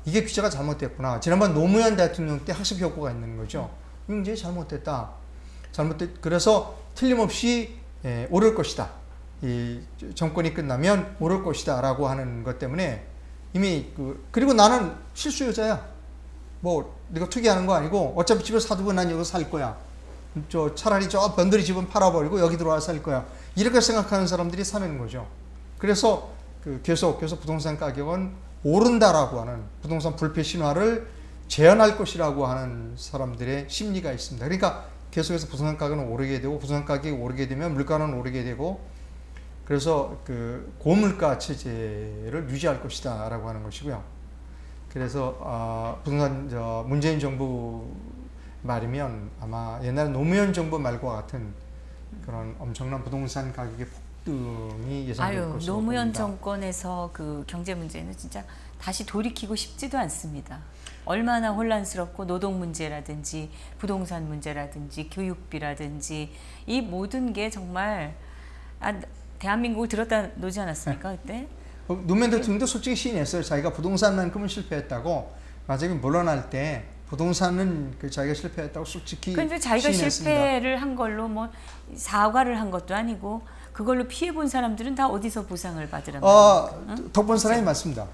이게 규제가 잘못됐구나. 지난번 노무현 대통령 때 학습 효과가 있는 거죠. 이제 잘못됐다. 그래서 틀림없이 오를 것이다. 이 정권이 끝나면 오를 것이다라고 하는 것 때문에 이미 그리고 나는 실수요자야. 뭐 내가 투기하는 거 아니고 어차피 집을 사두고 난 여기서 살 거야. 차라리 저 변두리 집은 팔아버리고 여기 들어와서 살 거야. 이렇게 생각하는 사람들이 사는 거죠. 그래서 계속해서 부동산 가격은 오른다라고 하는 부동산 불패 신화를 재현할 것이라고 하는 사람들의 심리가 있습니다. 그러니까 계속해서 부동산 가격은 오르게 되고, 부동산 가격이 오르게 되면 물가는 오르게 되고, 그래서 그 고물가 체제를 유지할 것이다라고 하는 것이고요. 그래서 부동산 문재인 정부 말이면 아마 옛날 노무현 정부 말과 같은 그런 엄청난 부동산 가격의 폭등이 예상될 것으로 노무현 봅니다. 정권에서 그 경제 문제는 진짜 다시 돌이키고 싶지도 않습니다. 얼마나 혼란스럽고 노동 문제라든지 부동산 문제라든지 교육비라든지 이 모든 게 정말 대한민국을 들었다 놓지 않았습니까 그때? 노무현 대통령도 솔직히 시인했어요. 자기가 부동산만큼은 실패했다고. 만약에 물러날 때 부동산은 자기가 실패했다고 솔직히 그런데 자기가 시인했습니다. 실패를 한 걸로 뭐 사과를 한 것도 아니고 그걸로 피해 본 사람들은 다 어디서 보상을 받으란 말입니까? 덕본 사람이 맞습니다.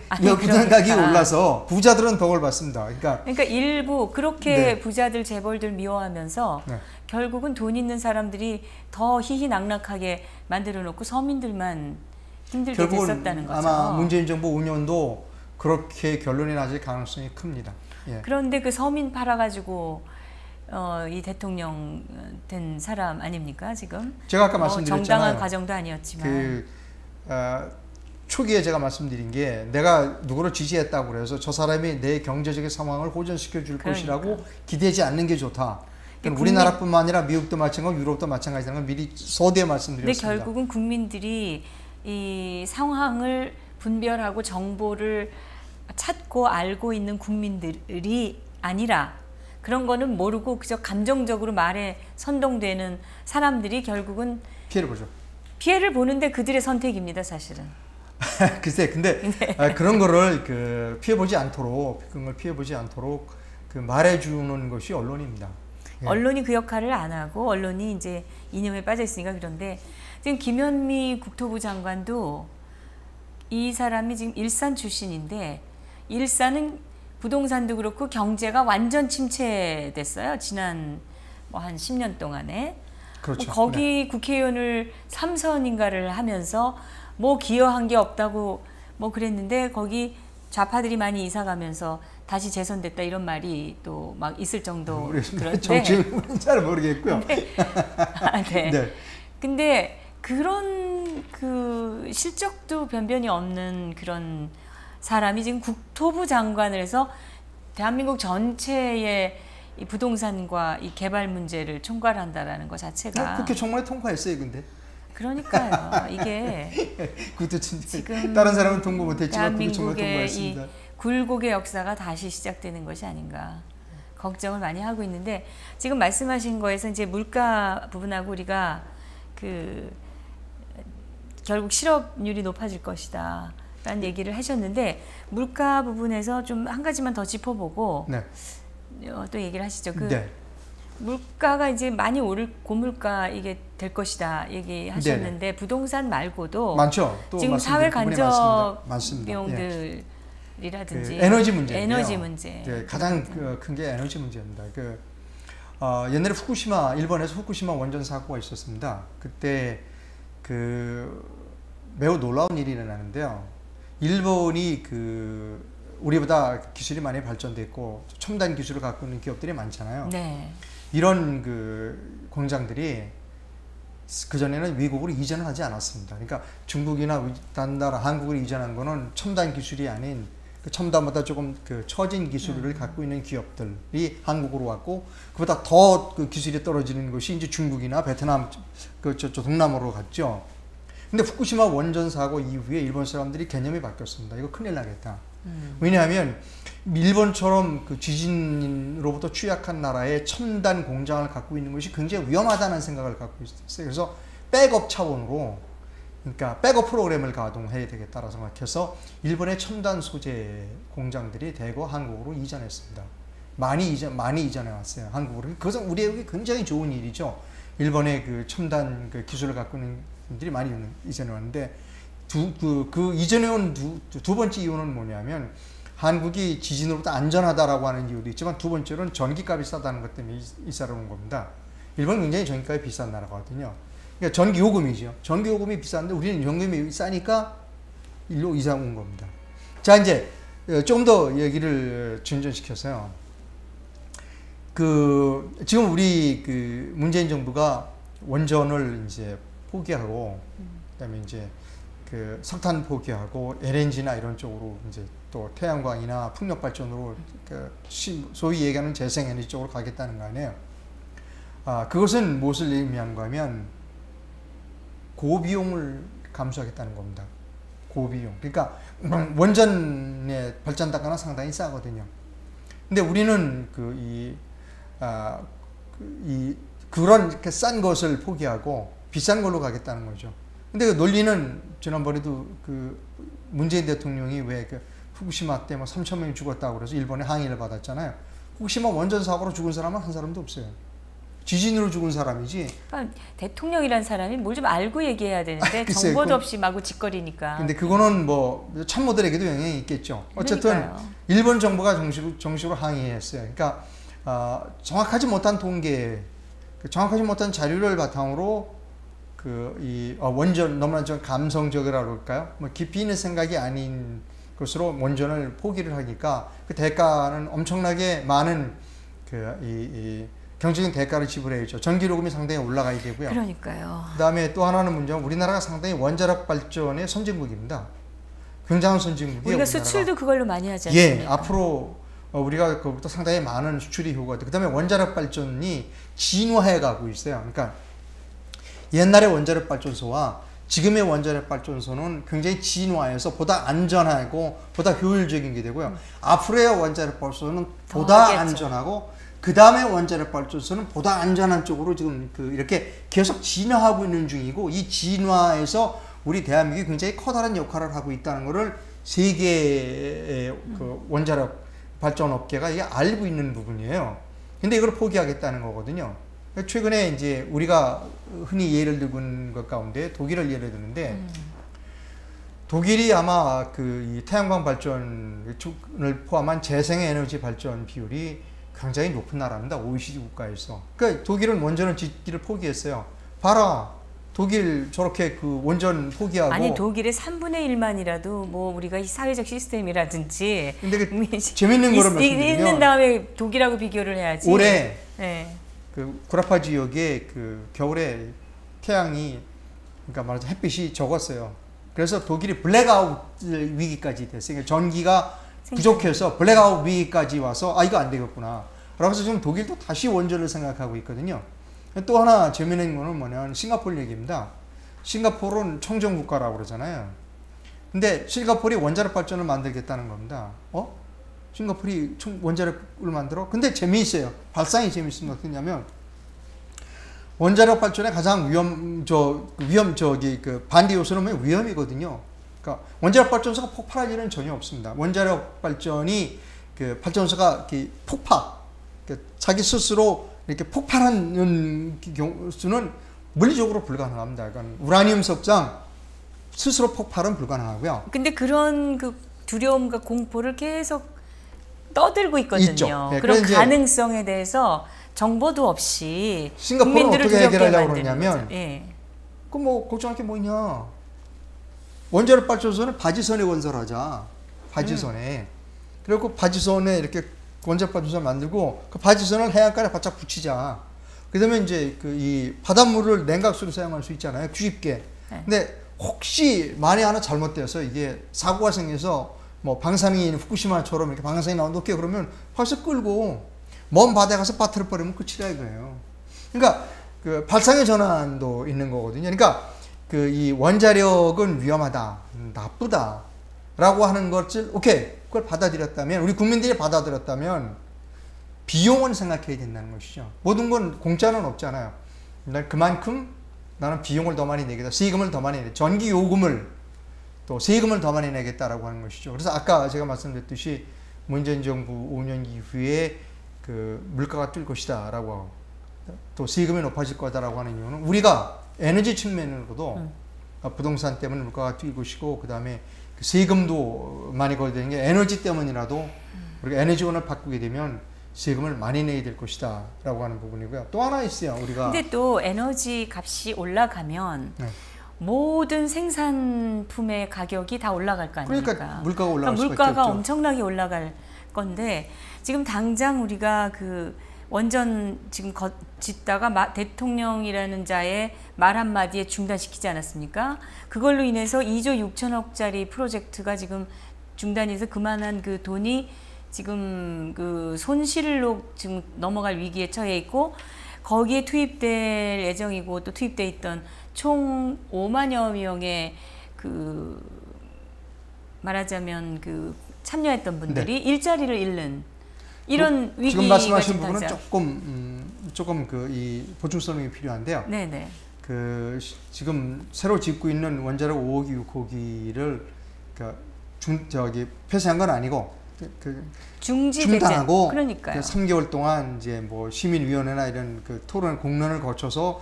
아니, 부동산 가격이 올라서 부자들은 덕을 받습니다. 그러니까 일부 그렇게 네. 부자들 재벌들 미워하면서 네. 결국은 돈 있는 사람들이 더 희희낙락하게 만들어 놓고 서민들만 힘들게 됐었다는 거죠. 아마 문재인 정부 운영도 그렇게 결론이 나질 가능성이 큽니다. 예. 그런데 그 서민 팔아가지고 이 대통령 된 사람 아닙니까 지금? 제가 아까 말씀드렸잖아요. 정당한 과정도 아니었지만 초기에 제가 말씀드린 게 내가 누구를 지지했다고 그래서 저 사람이 내 경제적인 상황을 호전시켜 줄 것이라고 기대하지 않는 게 좋다. 우리나라뿐만 아니라 미국도 마찬가지고 유럽도 마찬가지라는 걸 미리 서두에 말씀드렸습니다. 근데 결국은 국민들이 이 상황을 분별하고 정보를 찾고 알고 있는 국민들이 아니라 그런 거는 모르고 그저 감정적으로 말에 선동되는 사람들이 결국은 피해를 보죠. 피해를 보는데 그들의 선택입니다, 사실은. 글쎄, 근데 네. 그런 거를 피해보지 않도록 말해주는 것이 언론입니다. 예. 언론이 그 역할을 안 하고 언론이 이제 이념에 빠져 있으니까. 그런데 지금 김현미 국토부 장관도 이 사람이 지금 일산 출신인데 일산은 부동산도 그렇고 경제가 완전 침체됐어요. 지난 한 10년 동안에. 그렇죠. 거기 네. 국회의원을 3선인가를 하면서 뭐 기여한 게 없다고 뭐 그랬는데 거기 좌파들이 많이 이사 가면서 다시 재선됐다 이런 말이 또 막 있을 정도. 그런데 정치는 잘 모르겠고요. 네. 네. 근데 그런 그 실적도 변변이 없는 그런 사람이 지금 국토부 장관을 해서 대한민국 전체의 이 부동산과 이 개발 문제를 총괄한다라는 것 자체가 국회 청문회 통과했어요, 근데. 그러니까요. 이게 지금 다른 사람은 통과 못했지만 국회 청문회 대한민국의 통과했습니다. 이 굴곡의 역사가 다시 시작되는 것이 아닌가 걱정을 많이 하고 있는데 지금 말씀하신 거에서 이제 물가 부분하고 우리가 결국 실업률이 높아질 것이다 라는 얘기를 하셨는데 물가 부분에서 좀 한 가지만 더 짚어보고 네. 또 얘기를 하시죠. 그 네. 물가가 이제 많이 오를 고물가 이게 될 것이다 얘기하셨는데 네네. 부동산 말고도 많죠. 또 지금 사회 간접 많습니다. 비용들이라든지 에너지 문제인데요. 에너지 문제. 네, 가장 큰 게 에너지 문제입니다. 옛날에 일본에서 후쿠시마 원전 사고가 있었습니다. 그때 매우 놀라운 일이 일어나는데요. 일본이 우리보다 기술이 많이 발전됐고 첨단 기술을 갖고 있는 기업들이 많잖아요. 네. 이런 공장들이 그전에는 외국으로 이전을 하지 않았습니다. 그러니까 중국이나 다른 나라, 한국으로 이전한 거는 첨단 기술이 아닌 첨단보다 조금 처진 기술을 갖고 있는 기업들이 한국으로 왔고, 그보다 더 기술이 떨어지는 것이 이제 중국이나 베트남, 동남아로 갔죠. 근데 후쿠시마 원전 사고 이후에 일본 사람들이 개념이 바뀌었습니다. 이거 큰일 나겠다. 왜냐하면 일본처럼 지진으로부터 취약한 나라에 첨단 공장을 갖고 있는 것이 굉장히 위험하다는 생각을 갖고 있었어요. 그래서 백업 차원으로, 그러니까 백업 프로그램을 가동해야 되겠다라고 생각해서 일본의 첨단 소재 공장들이 대거 한국으로 이전했습니다. 많이 이전해 왔어요, 한국으로. 그것은 우리에게 굉장히 좋은 일이죠. 일본의 첨단 기술을 갖고 있는 분들이 많이 이전해 왔는데, 이전해 온 두 번째 이유는 뭐냐면, 한국이 지진으로부터 안전하다라고 하는 이유도 있지만, 두 번째로는 전기값이 싸다는 것 때문에 이사를 온 겁니다. 일본은 굉장히 전기값이 비싼 나라거든요. 그러니까 전기요금이죠. 전기요금이 비싼데 우리는 연금이 싸니까 일로 이사 온 겁니다. 자, 이제 좀 더 얘기를 진전시켜서요. 지금 우리 문재인 정부가 원전을 이제 포기하고, 그다음에 이제 석탄 포기하고 LNG나 이런 쪽으로 이제 또 태양광이나 풍력 발전으로 소위 얘기하는 재생에너지 쪽으로 가겠다는 거 아니에요. 그것은 무엇을 의미하는가 하면 고비용을 감수하겠다는 겁니다. 고비용. 그러니까 원전의 발전 단가는 상당히 싸거든요. 근데 우리는 그런 이렇게 싼 것을 포기하고 비싼 걸로 가겠다는 거죠. 근데 그 논리는 지난번에도 문재인 대통령이 왜 후쿠시마 때 3천 명이 죽었다고 그래서 일본에 항의를 받았잖아요. 후쿠시마 원전 사고로 죽은 사람은 한 사람도 없어요. 지진으로 죽은 사람이지. 그러니까 대통령이란 사람이 뭘 좀 알고 얘기해야 되는데 글쎄요, 정보도 없이 마구 짓거리니까. 근데 그거는 참모들에게도 영향이 있겠죠. 어쨌든 그러니까요. 일본 정부가 정식으로 항의했어요. 그러니까 정확하지 못한 통계, 정확하지 못한 자료를 바탕으로 원전 너무나 좀 감성적이라고 할까요? 깊이 있는 생각이 아닌 것으로 원전을 포기를 하니까 그 대가는 엄청나게 많은 경제적인 대가를 지불해야죠. 전기요금이 상당히 올라가야 되고요. 그러니까요. 그다음에 또 하나는 문제는 우리나라가 상당히 원자력 발전의 선진국입니다. 굉장한 선진국이에요. 우리가 수출도 그걸로 많이 하지 않습니까? 예, 앞으로 우리가 그것부터 상당히 많은 수출이 효과돼. 그다음에 원자력 발전이 진화해 가고 있어요. 그러니까 옛날의 원자력 발전소와 지금의 원자력 발전소는 굉장히 진화해서 보다 안전하고 보다 효율적인 게 되고요. 앞으로의 원자력 발전소는 보다 하겠죠. 안전하고 그 다음에 원자력 발전소는 보다 안전한 쪽으로 지금 이렇게 계속 진화하고 있는 중이고, 이 진화에서 우리 대한민국이 굉장히 커다란 역할을 하고 있다는 것을 세계의 원자력 발전 업계가 이게 알고 있는 부분이에요. 근데 이걸 포기하겠다는 거거든요. 최근에 이제 우리가 흔히 예를 들고 있는 것 가운데 독일을 예를 드는데, 독일이 아마 이 태양광 발전을 포함한 재생에너지 발전 비율이 굉장히 높은 나라입니다. OECD 국가에서. 그러니까 독일은 원전을 짓기를 포기했어요. 봐라, 독일 저렇게 원전 포기하고. 아니, 독일의 3분의 1만이라도 우리가 이 사회적 시스템이라든지. 근데 재밌는 거를 말씀드리면 있는 다음에 독일하고 비교를 해야지. 올해 네. 구라파 지역에 겨울에 태양이, 그러니까 말하자면 햇빛이 적었어요. 그래서 독일이 블랙아웃 위기까지 됐어요. 그러니까 전기가 부족해서 블랙아웃 위기까지 와서 이거 안 되겠구나. 그래서 지금 독일도 다시 원전을 생각하고 있거든요. 또 하나 재미있는 거는 뭐냐면 싱가포르 얘기입니다. 싱가포르는 청정 국가라고 그러잖아요. 근데 싱가포르이 원자력 발전을 만들겠다는 겁니다. 싱가포르이 원자력을 만들어? 근데 재미있어요. 발상이 재미있습니다. 어떠냐면 원자력 발전의 가장 반대 요소는 뭐예요? 위험이거든요. 그러니까 원자력 발전소가 폭발할 일은 전혀 없습니다. 원자력 발전이 발전소가 폭파, 자기 스스로 이렇게 폭발하는 수는 물리적으로 불가능합니다. 그러니까 우라늄 석장 스스로 폭발은 불가능하고요. 근데 그런 그 두려움과 공포를 계속 떠들고 있거든요. 있죠. 네, 그런 이제 가능성에 대해서 정보도 없이 싱가포르는 국민들을 어떻게 두렵게 해결하려고 만드는 그러냐면 거죠. 예. 그 뭐 걱정할 게 뭐냐. 원자력 발전소는 바지선에 건설하자. 바지선에. 그리고 바지선에 이렇게 원자력 발전소 만들고 그 바지선을 해안가에 바짝 붙이자. 그다음에 이제 그 이 바닷물을 냉각수로 사용할 수 있잖아요. 쉽게. 네. 근데 혹시 만에 하나 잘못돼서 이게 사고가 생겨서 뭐 방사능이 후쿠시마처럼 이렇게 방사능이 나온다 그러면 벌써 끌고 먼 바다에 가서 빠뜨려 버리면 끝이다 이거예요. 그러니까 그 발상의 전환도 있는 거거든요. 그러니까 그 이 원자력은 위험하다, 나쁘다라고 하는 것을 오케이 그걸 받아들였다면 우리 국민들이 받아들였다면 비용은 생각해야 된다는 것이죠. 모든 건 공짜는 없잖아요. 그만큼 나는 비용을 더 많이 내겠다, 세금을 더 많이 내, 전기 요금을 또 세금을 더 많이 내겠다라고 하는 것이죠. 그래서 아까 제가 말씀드렸듯이 문재인 정부 5년 이후에 그 물가가 뛸 것이다라고 하고 또 세금이 높아질 거다라고 하는 이유는 우리가 에너지 측면으로도 부동산 때문에 물가가 뛸 것이고 그 다음에 그 세금도 많이 걸게 되는 게 에너지 때문이라도 우리가 에너지원을 바꾸게 되면 세금을 많이 내야 될 것이다 라고 하는 부분이고요. 또 하나 있어요. 우리가 근데 또 에너지 값이 올라가면 네. 모든 생산품의 가격이 다 올라갈 거 아닙니까? 그러니까 물가가 올라갈 수밖에 물가가 없죠. 엄청나게 올라갈 건데 지금 당장 우리가 그 원전 지금 짓다가 대통령이라는 자의 말 한마디에 중단시키지 않았습니까? 그걸로 인해서 2조 6천억짜리 프로젝트가 지금 중단해서 그만한 그 돈이 지금 그 손실로 지금 넘어갈 위기에 처해 있고 거기에 투입될 예정이고 또 투입돼 있던 총 5만여 명의 그 말하자면 그 참여했던 분들이 네. 일자리를 잃는 이런 위기가 지금 말씀하신 지금 부분은 당장. 조금 그 이 보충 설명이 필요한데요. 네네. 그 지금 새로 짓고 있는 원자력 5호기 6호기를 저기 폐쇄한 건 아니고 중단하고 그러니까요. 3개월 동안 이제 뭐 시민위원회나 이런 그 토론 공론을 거쳐서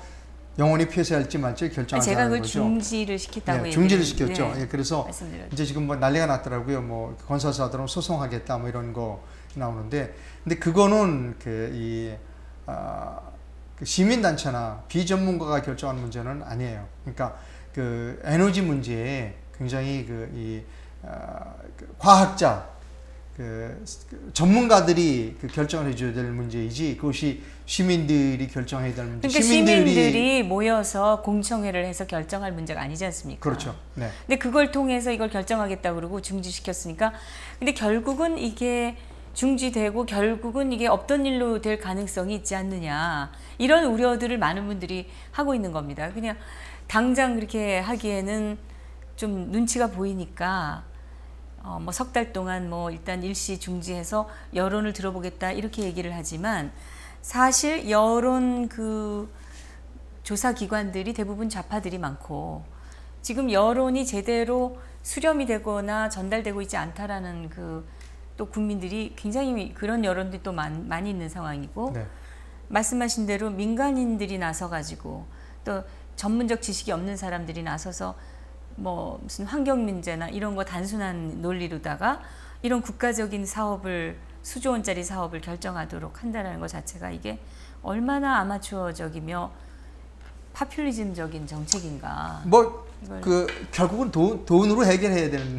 영원히 폐쇄할지 말지 결정하자는 제가 그걸 거죠. 중지를 시켰다고 네, 중지를 시켰죠. 네, 예, 그래서 말씀드렸죠. 이제 지금 뭐 난리가 났더라고요. 뭐 건설사들은 소송하겠다 뭐 이런 거 나오는데, 근데 그거는 그 시민단체나 비전문가가 결정하는 문제는 아니에요. 그러니까 그 에너지 문제에 굉장히 그 과학자, 그 전문가들이 그 결정을 해줘야 될 문제이지 그것이 시민들이 결정해야 될 문제. 그러니까 시민들이 모여서 공청회를 해서 결정할 문제가 아니지 않습니까? 그렇죠. 네. 근데 그걸 통해서 이걸 결정하겠다 그러고 중지시켰으니까, 근데 결국은 이게 중지되고 결국은 이게 없던 일로 될 가능성이 있지 않느냐, 이런 우려들을 많은 분들이 하고 있는 겁니다. 그냥 당장 그렇게 하기에는 좀 눈치가 보이니까 뭐 석 달 동안 뭐 일단 일시 중지해서 여론을 들어보겠다 이렇게 얘기를 하지만, 사실 여론 그 조사 기관들이 대부분 좌파들이 많고 지금 여론이 제대로 수렴이 되거나 전달되고 있지 않다라는 그 또 국민들이 굉장히 그런 여론들이 또 많이 있는 상황이고, 네. 말씀하신 대로 민간인들이 나서 가지고 또 전문적 지식이 없는 사람들이 나서서 뭐 무슨 환경 문제나 이런 거 단순한 논리로다가 이런 국가적인 사업을 수조 원짜리 사업을 결정하도록 한다는 것 자체가 이게 얼마나 아마추어적이며 파퓰리즘적인 정책인가. 뭐 그 결국은 돈으로 해결해야 되는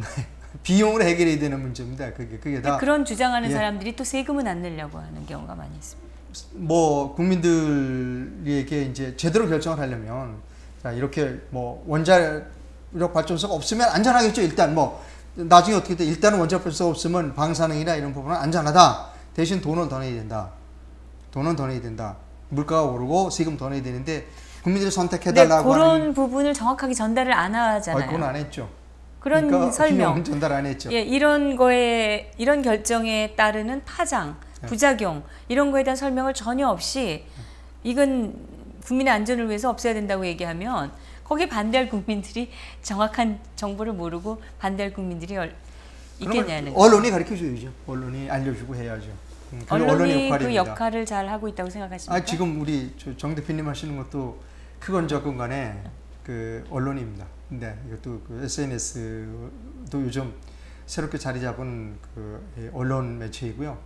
비용으로 해결해야 되는 문제입니다. 그게 다 그런 주장하는 예. 사람들이 또 세금은 안 내려고 하는 경우가 많이 있습니다. 뭐 국민들에게 이제 제대로 결정을 하려면 자, 이렇게 뭐 원자력 발전소가 없으면 안전하겠죠. 일단 뭐 나중에 어떻게 돼? 일단은 원자력 발전소가 없으면 방사능이나 이런 부분은 안전하다. 대신 돈은 더 내야 된다. 돈은 더 내야 된다. 물가가 오르고 세금 더 내야 되는데 국민들이 선택해달라고 그런 하는 부분을 정확하게 전달을 안 하잖아요. 그건 안 했죠. 그런 그러니까 설명, 전달 안 했죠. 예, 이런 결정에 따르는 파장, 부작용 이런 거에 대한 설명을 전혀 없이 이건 국민의 안전을 위해서 없애야 된다고 얘기하면 거기에 반대할 국민들이 정확한 정보를 모르고 반대할 국민들이 있겠냐는 거죠. 언론이 가르쳐줘야죠. 언론이 알려주고 해야죠. 그게 언론이 언론의 그 역할입니다. 역할을 잘 하고 있다고 생각하십니까? 지금 우리 정 대표님 하시는 것도 크건 적건 간에 그 언론입니다. 근데 이것도 그 SNS도 요즘 새롭게 자리 잡은 그 언론 매체이고요.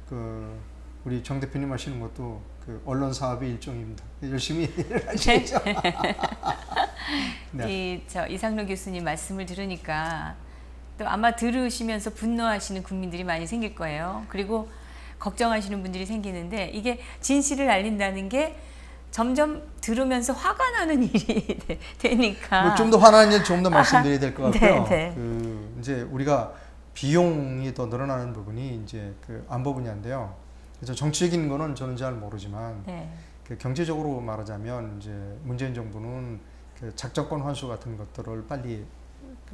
그 우리 정 대표님 하시는 것도 그 언론 사업의 일종입니다. 열심히 하시죠. 네. 이상로 교수님 말씀을 들으니까 또 아마 들으시면서 분노하시는 국민들이 많이 생길 거예요. 그리고 걱정하시는 분들이 생기는데 이게 진실을 알린다는 게 점점 들으면서 화가 나는 일이 되니까 뭐 좀 더 화나는 일 좀 더 말씀드려야 될 것 같고요. 네. 그 이제 우리가 비용이 더 늘어나는 부분이 이제 그 안보 분야인데요. 그래서 정치적인 거는 저는 잘 모르지만 네. 그 경제적으로 말하자면 이제 문재인 정부는 그 작전권 환수 같은 것들을 빨리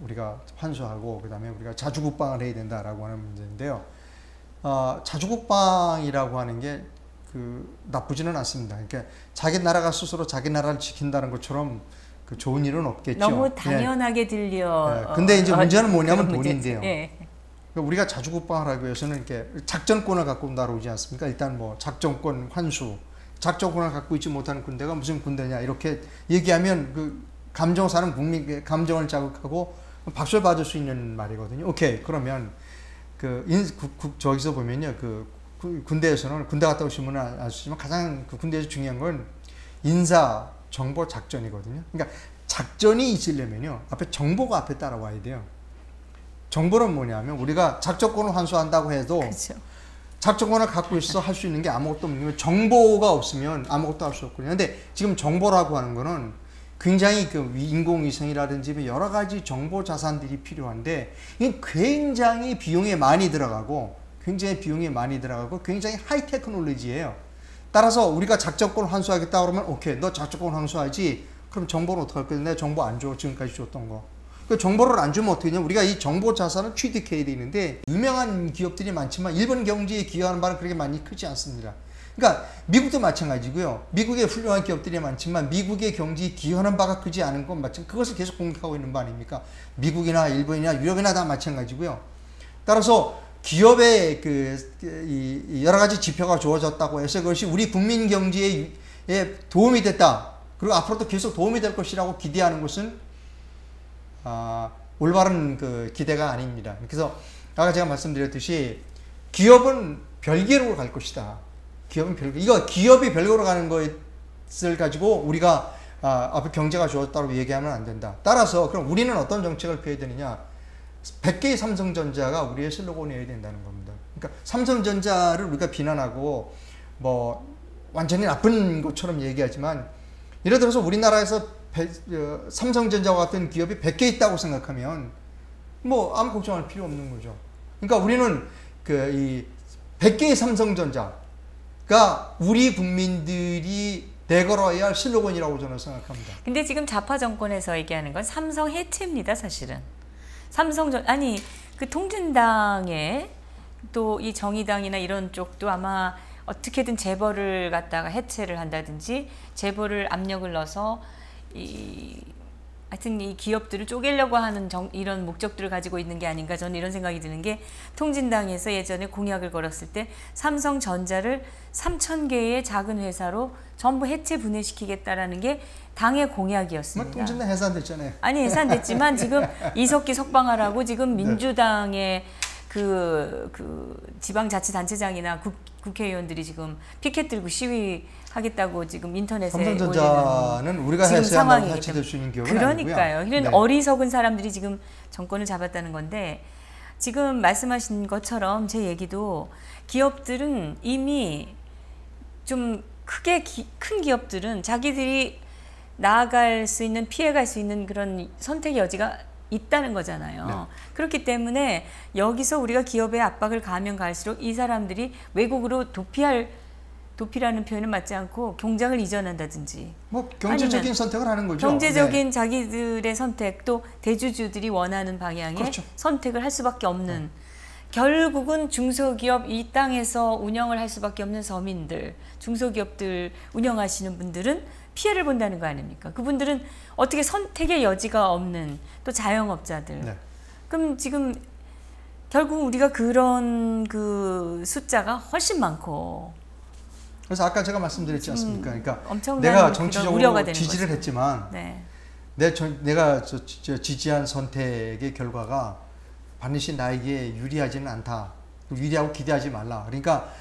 우리가 환수하고 그다음에 우리가 자주국방을 해야 된다라고 하는 문제인데요. 자주국방이라고 하는 게 그 나쁘지는 않습니다. 그러니까 자기 나라가 스스로 자기 나라를 지킨다는 것처럼 그 좋은 일은 없겠죠. 너무 당연하게 들려. 네. 근데 이제 문제는 뭐냐면 돈인데요. 네. 그러니까 우리가 자주국방을 하기 위해서는 이렇게 작전권을 갖고 나오지 않습니까? 일단 뭐 작전권 환수, 작전권을 갖고 있지 못하는 군대가 무슨 군대냐 이렇게 얘기하면 그 감정사는 국민의 감정을 자극하고 박수를 받을 수 있는 말이거든요. 오케이, 그러면 저기서 보면요, 군대에서는 군대 갔다 오시면 알 수 있지만 가장 그 군대에서 중요한 건 인사 정보 작전이거든요. 그러니까 작전이 있으려면요, 앞에 정보가 앞에 따라와야 돼요. 정보는 뭐냐면 우리가 작전권을 환수한다고 해도 그렇죠. 작전권을 갖고 있어 할 수 있는 게 아무것도 없는 거예요. 정보가 없으면 아무것도 할 수 없거든요. 근데 지금 정보라고 하는 거는 굉장히 그 인공위성이라든지 여러 가지 정보 자산들이 필요한데 이게 굉장히 비용이 많이 들어가고 굉장히 하이 테크놀로지예요. 따라서 우리가 작전권을 환수하겠다 그러면 오케이, 너 작전권 환수하지. 그럼 정보는 어떻게 할 거야? 내가 정보 안 줘. 지금까지 줬던 거. 그 정보를 안 주면 어떻게 되냐? 우리가 이 정보 자산을 취득해야 되는데 유명한 기업들이 많지만 일본 경제에 기여하는 바는 그렇게 많이 크지 않습니다. 그러니까 미국도 마찬가지고요. 미국의 훌륭한 기업들이 많지만 미국의 경제에 기여하는 바가 크지 않은 건 마찬가지. 그것을 계속 공격하고 있는 거 아닙니까? 미국이나 일본이나 유럽이나 다 마찬가지고요. 따라서 기업의 이 여러 가지 지표가 주어졌다고 해서 그것이 우리 국민 경제에 도움이 됐다. 그리고 앞으로도 계속 도움이 될 것이라고 기대하는 것은 올바른 그 기대가 아닙니다. 그래서 아까 제가 말씀드렸듯이 기업은 별개로 갈 것이다. 기업은 기업이 별개로 가는 것을 가지고 우리가 앞에 경제가 좋았다고 얘기하면 안 된다. 따라서 그럼 우리는 어떤 정책을 펴야 되느냐? 100개의 삼성전자가 우리의 슬로건이어야 된다는 겁니다. 그러니까 삼성전자를 우리가 비난하고 뭐 완전히 나쁜 것처럼 얘기하지만 예를 들어서 우리나라에서 삼성전자와 같은 기업이 100개 있다고 생각하면 뭐 아무 걱정할 필요 없는 거죠. 그러니까 우리는 이 100개의 삼성전자가 우리 국민들이 내걸어야 할 슬로건이라고 저는 생각합니다. 근데 지금 좌파 정권에서 얘기하는 건 삼성 해체입니다, 사실은. 그 통진당에 또 이 정의당이나 이런 쪽도 아마 어떻게든 재벌을 갖다가 해체를 한다든지 재벌을 압력을 넣어서 하여튼 이 기업들을 쪼개려고 하는 이런 목적들을 가지고 있는 게 아닌가, 저는 이런 생각이 드는 게, 통진당에서 예전에 공약을 걸었을 때 삼성전자를 3,000개의 작은 회사로 전부 해체 분해시키겠다라는 게 당의 공약이었습니다. 통진당 해산됐잖아요. 아니, 해산됐지만 지금 이석기 석방하라고 지금 민주당의 그 지방자치단체장이나 국회의원들이 지금 피켓 들고 시위하겠다고 지금 인터넷에 삼성전자는 우리가 해서야만 해체될 수 있는 기업은 그러니까요. 아니고요. 이런 어리석은 사람들이 지금 정권을 잡았다는 건데, 지금 말씀하신 것처럼 제 얘기도 기업들은 이미 좀 큰 기업들은 자기들이 나아갈 수 있는, 피해갈 수 있는 그런 선택의 여지가 있다는 거잖아요. 네. 그렇기 때문에 여기서 우리가 기업에 압박을 가면 갈수록 이 사람들이 외국으로 도피라는 표현은 맞지 않고 공장을 이전한다든지, 뭐 경제적인 선택을 하는 거죠. 경제적인 자기들의 선택, 또 대주주들이 원하는 방향의 그렇죠. 선택을 할 수밖에 없는, 결국은 중소기업, 이 땅에서 운영을 할 수밖에 없는 서민들, 중소기업들 운영하시는 분들은 피해를 본다는 거 아닙니까? 그분들은 어떻게 선택의 여지가 없는 또 자영업자들. 네. 그럼 지금 결국 우리가 그런 그 숫자가 훨씬 많고. 그래서 아까 제가 말씀드렸지 않습니까? 그러니까 엄청난 내가 우려가 정치적으로 되는 지지를 거죠. 했지만 네. 내가 지지한 선택의 결과가 반드시 나에게 유리하지는 않다. 유리하고 기대하지 말라. 그러니까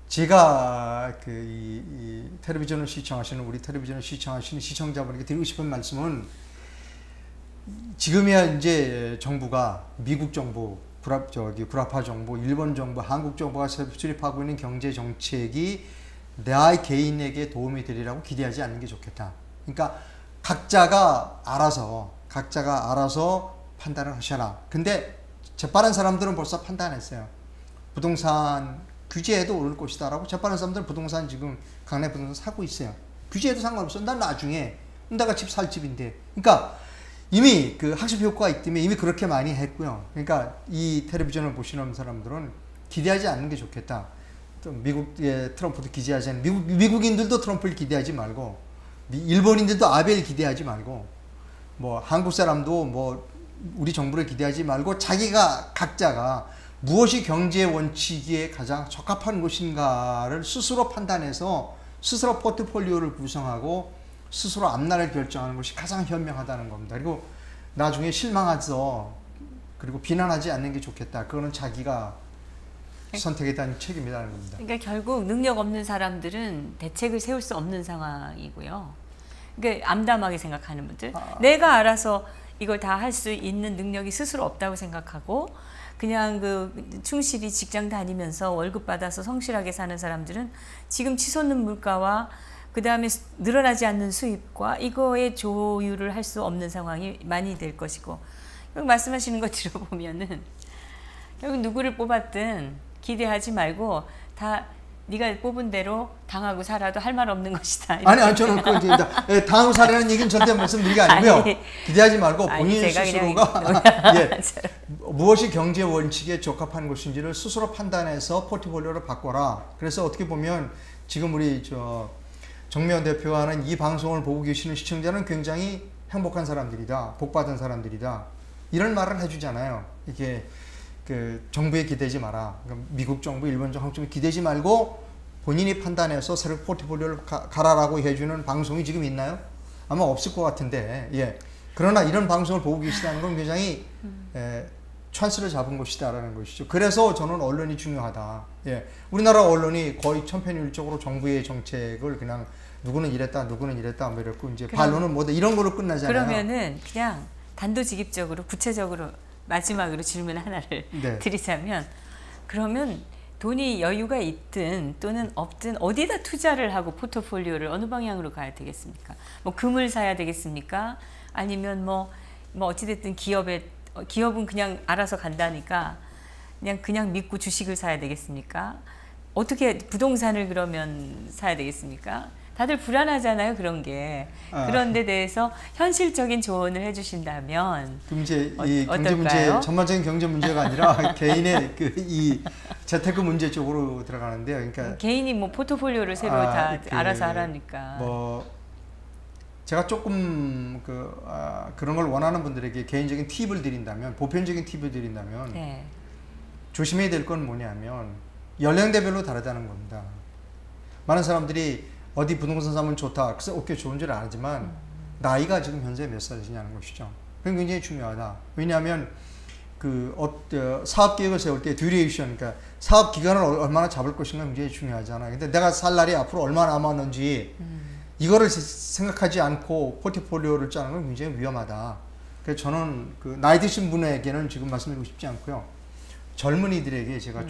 제가 이 텔레비전을 시청하시는 우리 텔레비전을 시청하시는 시청자분에게 드리고 싶은 말씀은 지금이야 이제 정부가 미국 정부, 구라파 정부, 일본 정부, 한국 정부가 수립하고 있는 경제 정책이 내 개인에게 도움이 되리라고 기대하지 않는 게 좋겠다. 그러니까 각자가 알아서 판단을 하셔라. 근데 재빠른 사람들은 벌써 판단했어요. 부동산 규제해도 오를 것이다라고. 재빠른 사람들은 부동산 지금 강남 부동산 사고 있어요. 규제해도 상관없어. 난 나중에 내가 집 살 집인데. 그러니까 이미 그 학습 효과가 있기 때문에 이미 그렇게 많이 했고요. 그러니까 이 텔레비전을 보시는 사람들은 기대하지 않는 게 좋겠다. 또 미국의 트럼프도 기대하지 않는, 미국인들도 트럼프를 기대하지 말고, 일본인들도 아벨 기대하지 말고, 뭐 한국 사람도 뭐 우리 정부를 기대하지 말고 각자가 무엇이 경제 원칙에 가장 적합한 것인가를 스스로 판단해서 스스로 포트폴리오를 구성하고 스스로 앞날을 결정하는 것이 가장 현명하다는 겁니다. 그리고 나중에 실망해서 그리고 비난하지 않는 게 좋겠다. 그거는 자기가 선택에 대한 책임이라는 겁니다. 그러니까 결국 능력 없는 사람들은 대책을 세울 수 없는 상황이고요. 그러니까 암담하게 생각하는 분들, 내가 알아서 이걸 다 할 수 있는 능력이 스스로 없다고 생각하고 그냥 그 충실히 직장 다니면서 월급 받아서 성실하게 사는 사람들은 지금 치솟는 물가와 그 다음에 늘어나지 않는 수입과 이거에 조율을 할 수 없는 상황이 많이 될 것이고, 말씀하시는 거 들어보면은 결국 누구를 뽑았든 기대하지 말고 다 네가 뽑은 대로 당하고 살아도 할 말 없는 것이다. 아니 저는 그 당하고 살아라는 얘기는 절대 말씀드리기 아니고요. 아니, 기대하지 말고 본인 스스로가 예, 무엇이 경제 원칙에 적합한 것인지를 스스로 판단해서 포트폴리오를 바꿔라. 그래서 어떻게 보면 지금 우리 정미원 대표가 하는 이 방송을 보고 계시는 시청자는 굉장히 행복한 사람들이다, 복받은 사람들이다, 이런 말을 해주잖아요. 이게 그 정부에 기대지 마라. 그러니까 미국 정부, 일본 정부, 한국 정부에 기대지 말고 본인이 판단해서 새로 포트폴리오를 가라라고 해주는 방송이 지금 있나요? 아마 없을 것 같은데, 예. 그러나 이런 방송을 보고 계시다는 건 굉장히 찬스를 잡은 것이다라는 것이죠. 그래서 저는 언론이 중요하다. 예. 우리나라 언론이 거의 천편일률적으로 정부의 정책을 그냥 누구는 이랬다, 누구는 이랬다, 뭐 이랬고 이제 반론은 뭐다 이런 걸로 끝나잖아요. 그러면은 그냥 단도직입적으로 구체적으로 마지막으로 질문 하나를 네. 드리자면, 그러면 돈이 여유가 있든 또는 없든 어디다 투자를 하고 포트폴리오를 어느 방향으로 가야 되겠습니까? 뭐 금을 사야 되겠습니까? 아니면 뭐 어찌됐든 기업은 그냥 알아서 간다니까 그냥 믿고 주식을 사야 되겠습니까? 어떻게 부동산을 그러면 사야 되겠습니까? 다들 불안하잖아요, 그런 게. 그런 데 대해서 현실적인 조언을 해주신다면 그럼 이제 이 경제 문제, 전반적인 경제 문제가 아니라 개인의 이 재테크 문제 쪽으로 들어가는데요. 그러니까 개인이 뭐 포트폴리오를 새로 다 알아서 하라니까. 뭐 제가 조금 그런 걸 원하는 분들에게 개인적인 팁을 드린다면, 보편적인 팁을 드린다면, 네. 조심해야 될 건 뭐냐면 연령대별로 다르다는 겁니다. 많은 사람들이 어디 부동산 사면 좋다, 그래서 오케이 좋은 줄 알지만 나이가 지금 현재 몇 살이냐는 것이죠. 그건 굉장히 중요하다. 왜냐하면 사업 계획을 세울 때 듀레이션, 그러니까 사업 기간을 얼마나 잡을 것인가 굉장히 중요하잖아요. 근데 내가 살 날이 앞으로 얼마나 남았는지 이거를 생각하지 않고 포트폴리오를 짜는 건 굉장히 위험하다. 그래서 저는 나이 드신 분에게는 지금 말씀드리고 싶지 않고요. 젊은이들에게 제가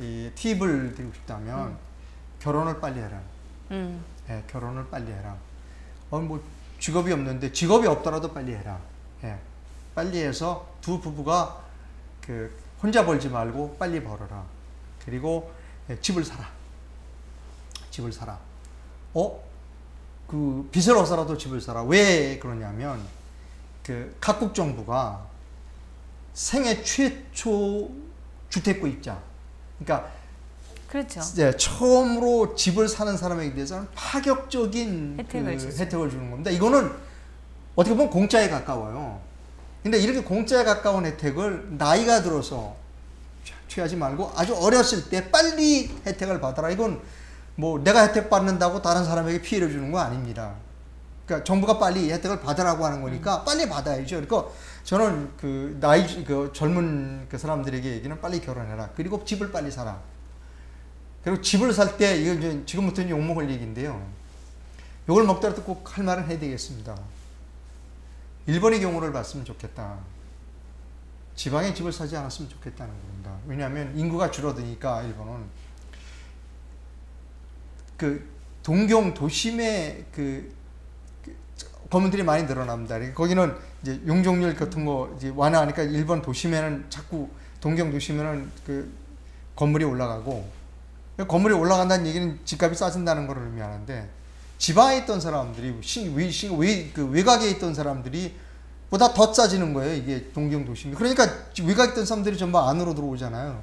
이 팁을 드리고 싶다면 결혼을 빨리 해라. 예, 결혼을 빨리 해라. 뭐 직업이 없는데 직업이 없더라도 빨리 해라. 예, 빨리 해서 두 부부가 혼자 벌지 말고 빨리 벌어라. 그리고 집을 사라. 집을 사라. 빚을 얻어라도 집을 사라. 왜 그러냐면 각국 정부가 생애 최초 주택구입자, 그러니까 그렇죠. 네, 처음으로 집을 사는 사람에게 대해서는 파격적인 혜택을 주는 겁니다. 이거는 어떻게 보면 공짜에 가까워요. 근데 이렇게 공짜에 가까운 혜택을 나이가 들어서 취하지 말고 아주 어렸을 때 빨리 혜택을 받아라. 이건 뭐 내가 혜택 받는다고 다른 사람에게 피해를 주는 거 아닙니다. 그러니까 정부가 빨리 혜택을 받으라고 하는 거니까 빨리 받아야죠. 그러니까 저는 그 젊은 그 사람들에게 얘기는 빨리 결혼해라. 그리고 집을 빨리 사라. 그리고 집을 살 때 이거 이제 지금부터는 욕먹을 얘기인데요. 욕을 먹더라도 꼭 할 말은 해야 되겠습니다. 일본의 경우를 봤으면 좋겠다. 지방에 집을 사지 않았으면 좋겠다는 겁니다. 왜냐하면 인구가 줄어드니까 일본은 그 동경 도심에 그 건물들이 많이 늘어납니다. 거기는 이제 용적률 같은 거 이제 완화하니까 일본 도심에는 자꾸 동경 도심에는 그 건물이 올라가고, 건물이 올라간다는 얘기는 집값이 싸진다는 걸 의미하는데, 지방에 있던 사람들이 그 외곽에 있던 사람들이 보다 더 싸지는 거예요. 이게 동경 도심이. 그러니까 외곽에 있던 사람들이 전부 안으로 들어오잖아요.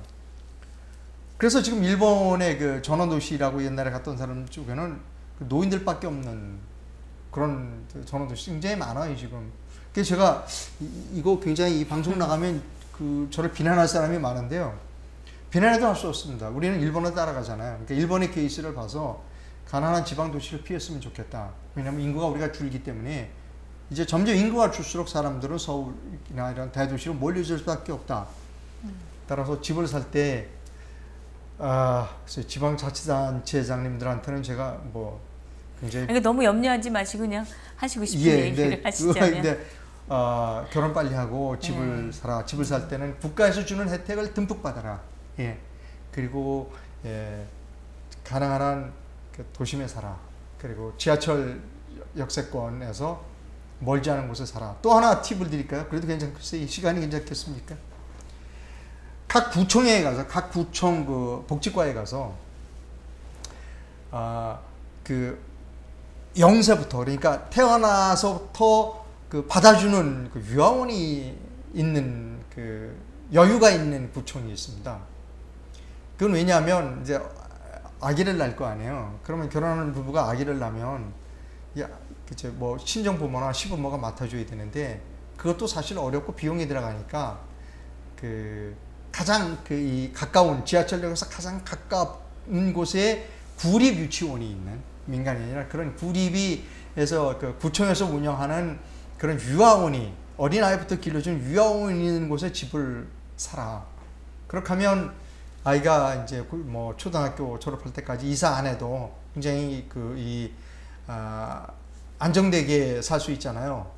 그래서 지금 일본의 그 전원도시라고 옛날에 갔던 사람 쪽에는 그 노인들밖에 없는 그런 전원도시 굉장히 많아요 지금. 그래서 제가 이거 굉장히 이 방송 나가면 그 저를 비난할 사람이 많은데요. 비난해도 할 수 없습니다. 우리는 일본을 따라가잖아요. 그러니까 일본의 케이스를 봐서 가난한 지방 도시를 피했으면 좋겠다. 왜냐하면 인구가 우리가 줄기 때문에 이제 점점 인구가 줄수록 사람들은 서울이나 이런 대도시로 몰려질 수밖에 없다. 따라서 집을 살 때 지방자치단체장님들한테는 제가 뭐 굉장히 그러니까 너무 염려하지 마시고 그냥 하시고 싶은 얘기를 하시자면 결혼 빨리 하고 집을 사라. 집을 살 때는 국가에서 주는 혜택을 듬뿍 받아라. 예. 그리고 가능한 한 도심에 살아. 그리고 지하철 역세권에서 멀지 않은 곳에 살아. 또 하나 팁을 드릴까요? 그래도 괜찮겠어요? 시간이 괜찮겠습니까? 각 구청에 가서, 각 구청 그 복지과에 가서 그 0세부터, 그러니까 태어나서부터 그 받아주는 그 유아원이 있는 그 여유가 있는 구청이 있습니다. 그건 왜냐하면 이제 아기를 낳을 거 아니에요. 그러면 결혼하는 부부가 아기를 낳으면 그쵸, 뭐 친정부모나 시부모가 맡아줘야 되는데 그것도 사실 어렵고 비용이 들어가니까 그 가장 이 가까운 지하철역에서 가장 가까운 곳에 구립 유치원이 있는, 민간이 아니라 그런 구립이에서 그 구청에서 운영하는 그런 유아원이, 어린아이부터 길러주는 유아원이 있는 곳에 집을 사라. 그렇게 하면 아이가 이제 뭐 초등학교 졸업할 때까지 이사 안 해도 굉장히 안정되게 살 수 있잖아요.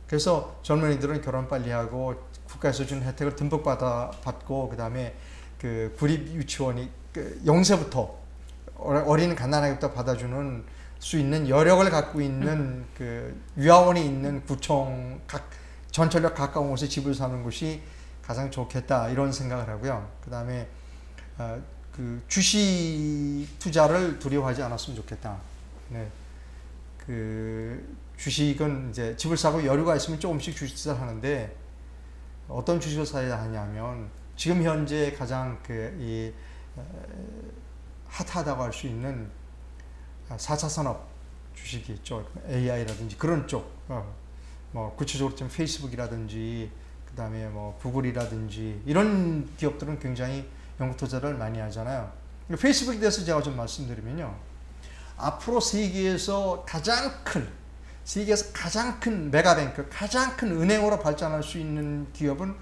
그래서 젊은이들은 결혼 빨리 하고 국가에서 준 혜택을 듬뿍 받고, 그 다음에 그 구립 유치원이 0세부터 어린 갓난아기부터 받아주는 수 있는 여력을 갖고 있는 그 유아원이 있는 구청 전철역 가까운 곳에 집을 사는 것이 가장 좋겠다, 이런 생각을 하고요. 그 다음에 그 주식 투자를 두려워하지 않았으면 좋겠다. 네. 그 주식은 이제 집을 사고 여유가 있으면 조금씩 주식 투자를 하는데, 어떤 주식을 사야 하냐면 지금 현재 가장 핫하다고 할 수 있는 4차 산업 주식이 있죠. AI라든지 그런 쪽, 뭐 구체적으로 좀 페이스북이라든지 그 다음에 뭐 구글이라든지 이런 기업들은 굉장히 연구 투자를 많이 하잖아요. 페이스북에 대해서 제가 좀 말씀드리면요, 앞으로 세계에서 가장 큰 메가뱅크, 가장 큰 은행으로 발전할 수 있는 기업은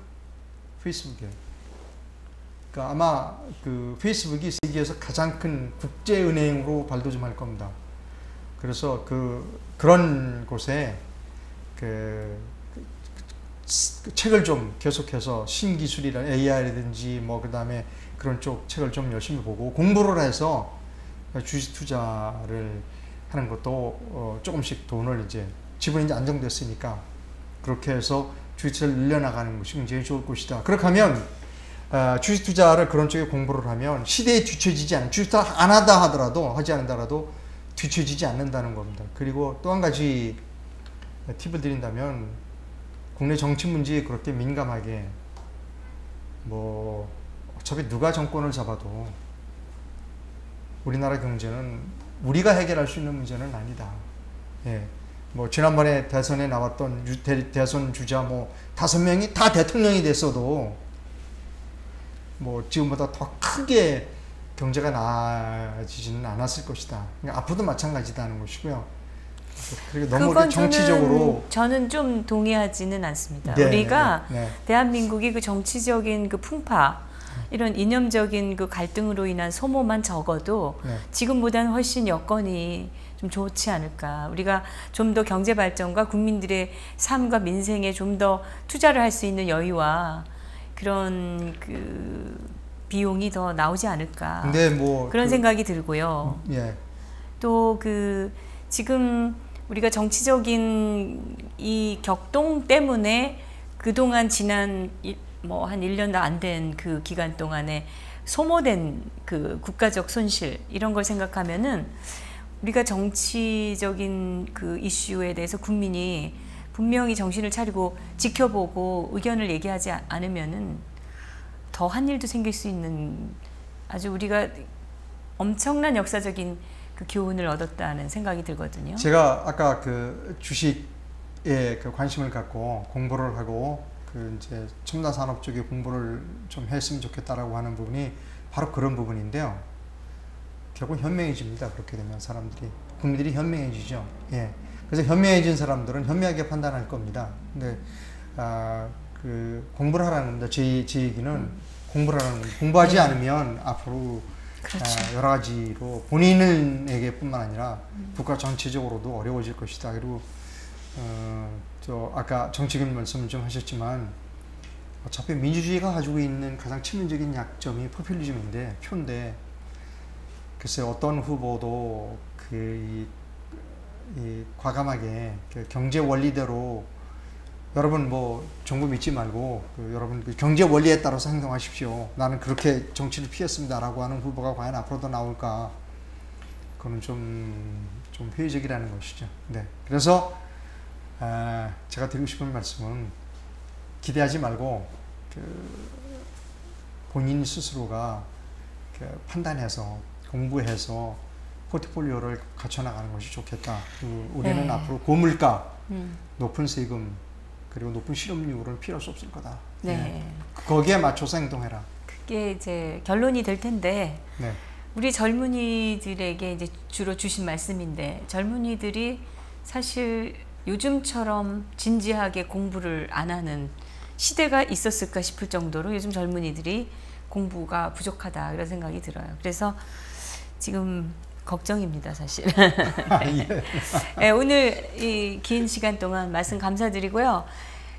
페이스북이에요. 그러니까 아마 그 페이스북이 세계에서 가장 큰 국제은행으로 발돋움할 겁니다. 그래서 그런 곳에 그 책을 좀 계속해서 신기술이나 AI라든지 뭐 그 다음에 그런 쪽 책을 좀 열심히 보고 공부를 해서 주식 투자를 하는 것도 조금씩 돈을 이제 지분이 이제 안정됐으니까 그렇게 해서 주식을 늘려나가는 것이 굉장히 좋을 것이다. 그렇게 하면 주식 투자를 그런 쪽에 공부를 하면 시대에 뒤처지지 않는, 주식 투자 안 하다 하더라도, 하지 않는다라도 뒤처지지 않는다는 겁니다. 그리고 또 한 가지 팁을 드린다면, 국내 정치 문제에 그렇게 민감하게 뭐 어차피 누가 정권을 잡아도 우리나라 경제는 우리가 해결할 수 있는 문제는 아니다. 예. 뭐 지난번에 대선에 나왔던 대선 주자 뭐 5명이 다 대통령이 됐어도 뭐 지금보다 더 크게 경제가 나아지지는 않았을 것이다. 그러니까 앞으로도 마찬가지다는 것이고요. 그리고 너무 정치적으로 저는 좀 동의하지는 않습니다. 네, 우리가 네. 대한민국이 그 정치적인 그 풍파, 이런 이념적인 그 갈등으로 인한 소모만 적어도 네. 지금보다는 훨씬 여건이 좀 좋지 않을까. 우리가 좀 더 경제 발전과 국민들의 삶과 민생에 좀 더 투자를 할 수 있는 여유와 그런 그 비용이 더 나오지 않을까. 근데 뭐 그런 생각이 들고요. 예. 또 그 지금 우리가 정치적인 이 격동 때문에 그동안 지난 뭐 한 1년도 안 된 그 기간 동안에 소모된 그 국가적 손실 이런 걸 생각하면은 우리가 정치적인 그 이슈에 대해서 국민이 분명히 정신을 차리고 지켜보고 의견을 얘기하지 않으면은 더 한 일도 생길 수 있는 아주 우리가 엄청난 역사적인 그 교훈을 얻었다는 생각이 들거든요. 제가 아까 그 주식에 그 관심을 갖고 공부를 하고 그 이제 첨단 산업 쪽에 공부를 좀 했으면 좋겠다라고 하는 부분이 바로 그런 부분인데요. 결국 현명해집니다. 그렇게 되면 사람들이 국민들이 현명해지죠. 예. 그래서 현명해진 사람들은 현명하게 판단할 겁니다. 근데 그 공부를 하라는 겁니다. 제 얘기는 공부를 하라는 겁니다. 공부하지 않으면 앞으로 그렇죠. 여러 가지로 본인에게뿐만 아니라 국가 전체적으로도 어려워질 것이다. 그리고 저 아까 정치적인 말씀을 좀 하셨지만 어차피 민주주의가 가지고 있는 가장 치명적인 약점이 포퓰리즘인데 표인데 글쎄 어떤 후보도 이 과감하게 그 경제 원리대로 여러분 뭐 정부 믿지 말고 여러분 그 경제 원리에 따라서 행동하십시오. 나는 그렇게 정치를 피했습니다라고 하는 후보가 과연 앞으로도 나올까? 그거는 좀 회의적이라는 것이죠. 네. 그래서 제가 드리고 싶은 말씀은 기대하지 말고 본인 스스로가 판단해서 공부해서 포트폴리오를 갖춰나가는 것이 좋겠다. 우리는 네. 앞으로 고물가, 높은 세금, 그리고 높은 실업률은 필요할 수 없을 거다. 네. 네. 거기에 맞춰서 행동해라. 그게 이제 결론이 될 텐데 네. 우리 젊은이들에게 이제 주로 주신 말씀인데 젊은이들이 사실 요즘처럼 진지하게 공부를 안 하는 시대가 있었을까 싶을 정도로 요즘 젊은이들이 공부가 부족하다 그런 생각이 들어요. 그래서 지금 걱정입니다, 사실. 네, 오늘 이 긴 시간 동안 말씀 감사드리고요.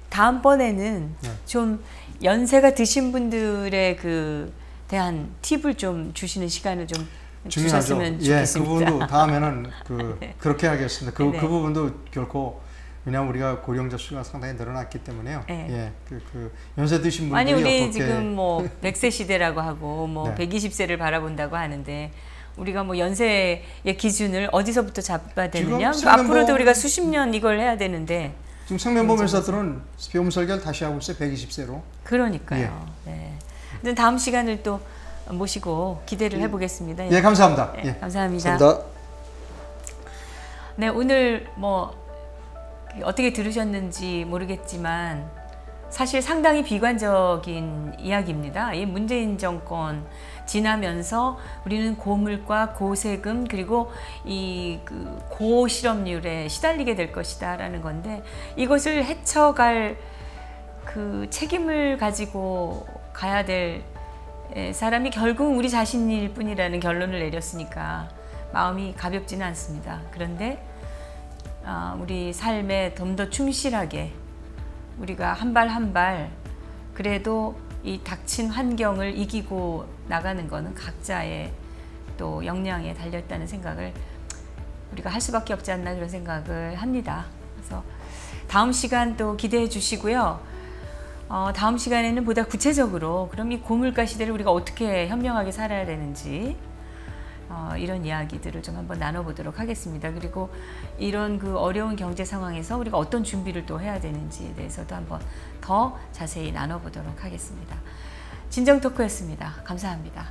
다음번에는 네. 좀 연세가 드신 분들의 그 대한 팁을 좀 주시는 시간을 좀 주셨으면 좋겠습니다. 예, 그 부분도 다음에는 네. 그렇게 하겠습니다. 네. 그 부분도 결코 왜냐하면 우리가 고령자 수가 상당히 늘어났기 때문에요. 네. 예, 그 연세 드신 분들이 아니 우리 어떻게 지금 뭐 100세 시대라고 하고 뭐 네. 120세를 바라본다고 하는데 우리가 뭐 연세의 기준을 어디서부터 잡아야 되느냐? 앞으로도 우리가 수십 년 이걸 해야 되는데 지금 생명보험회사들은 비용 설계를 다시 하고 있어요. 120세로. 그러니까요. 네. 다음 시간을 또 모시고 기대를 해보겠습니다. 예, 감사합니다. 네, 예. 감사합니다. 감사합니다. 네, 오늘 뭐 어떻게 들으셨는지 모르겠지만 사실 상당히 비관적인 이야기입니다. 이 문재인 정권 지나면서 우리는 고물가, 고세금 그리고 이 그 고실업률에 시달리게 될 것이다라는 건데 이것을 헤쳐갈 그 책임을 가지고 가야 될 사람이 결국 우리 자신일 뿐이라는 결론을 내렸으니까 마음이 가볍지는 않습니다. 그런데 우리 삶에 좀 더 충실하게 우리가 한 발 한 발 그래도 이 닥친 환경을 이기고 나가는 것은 각자의 또 역량에 달렸다는 생각을 우리가 할 수밖에 없지 않나 그런 생각을 합니다. 그래서 다음 시간 또 기대해 주시고요. 다음 시간에는 보다 구체적으로 그럼 이 고물가 시대를 우리가 어떻게 현명하게 살아야 되는지 이런 이야기들을 좀 한번 나눠보도록 하겠습니다. 그리고 이런 그 어려운 경제 상황에서 우리가 어떤 준비를 또 해야 되는지에 대해서도 한번 더 자세히 나눠보도록 하겠습니다. 진정토크였습니다. 감사합니다.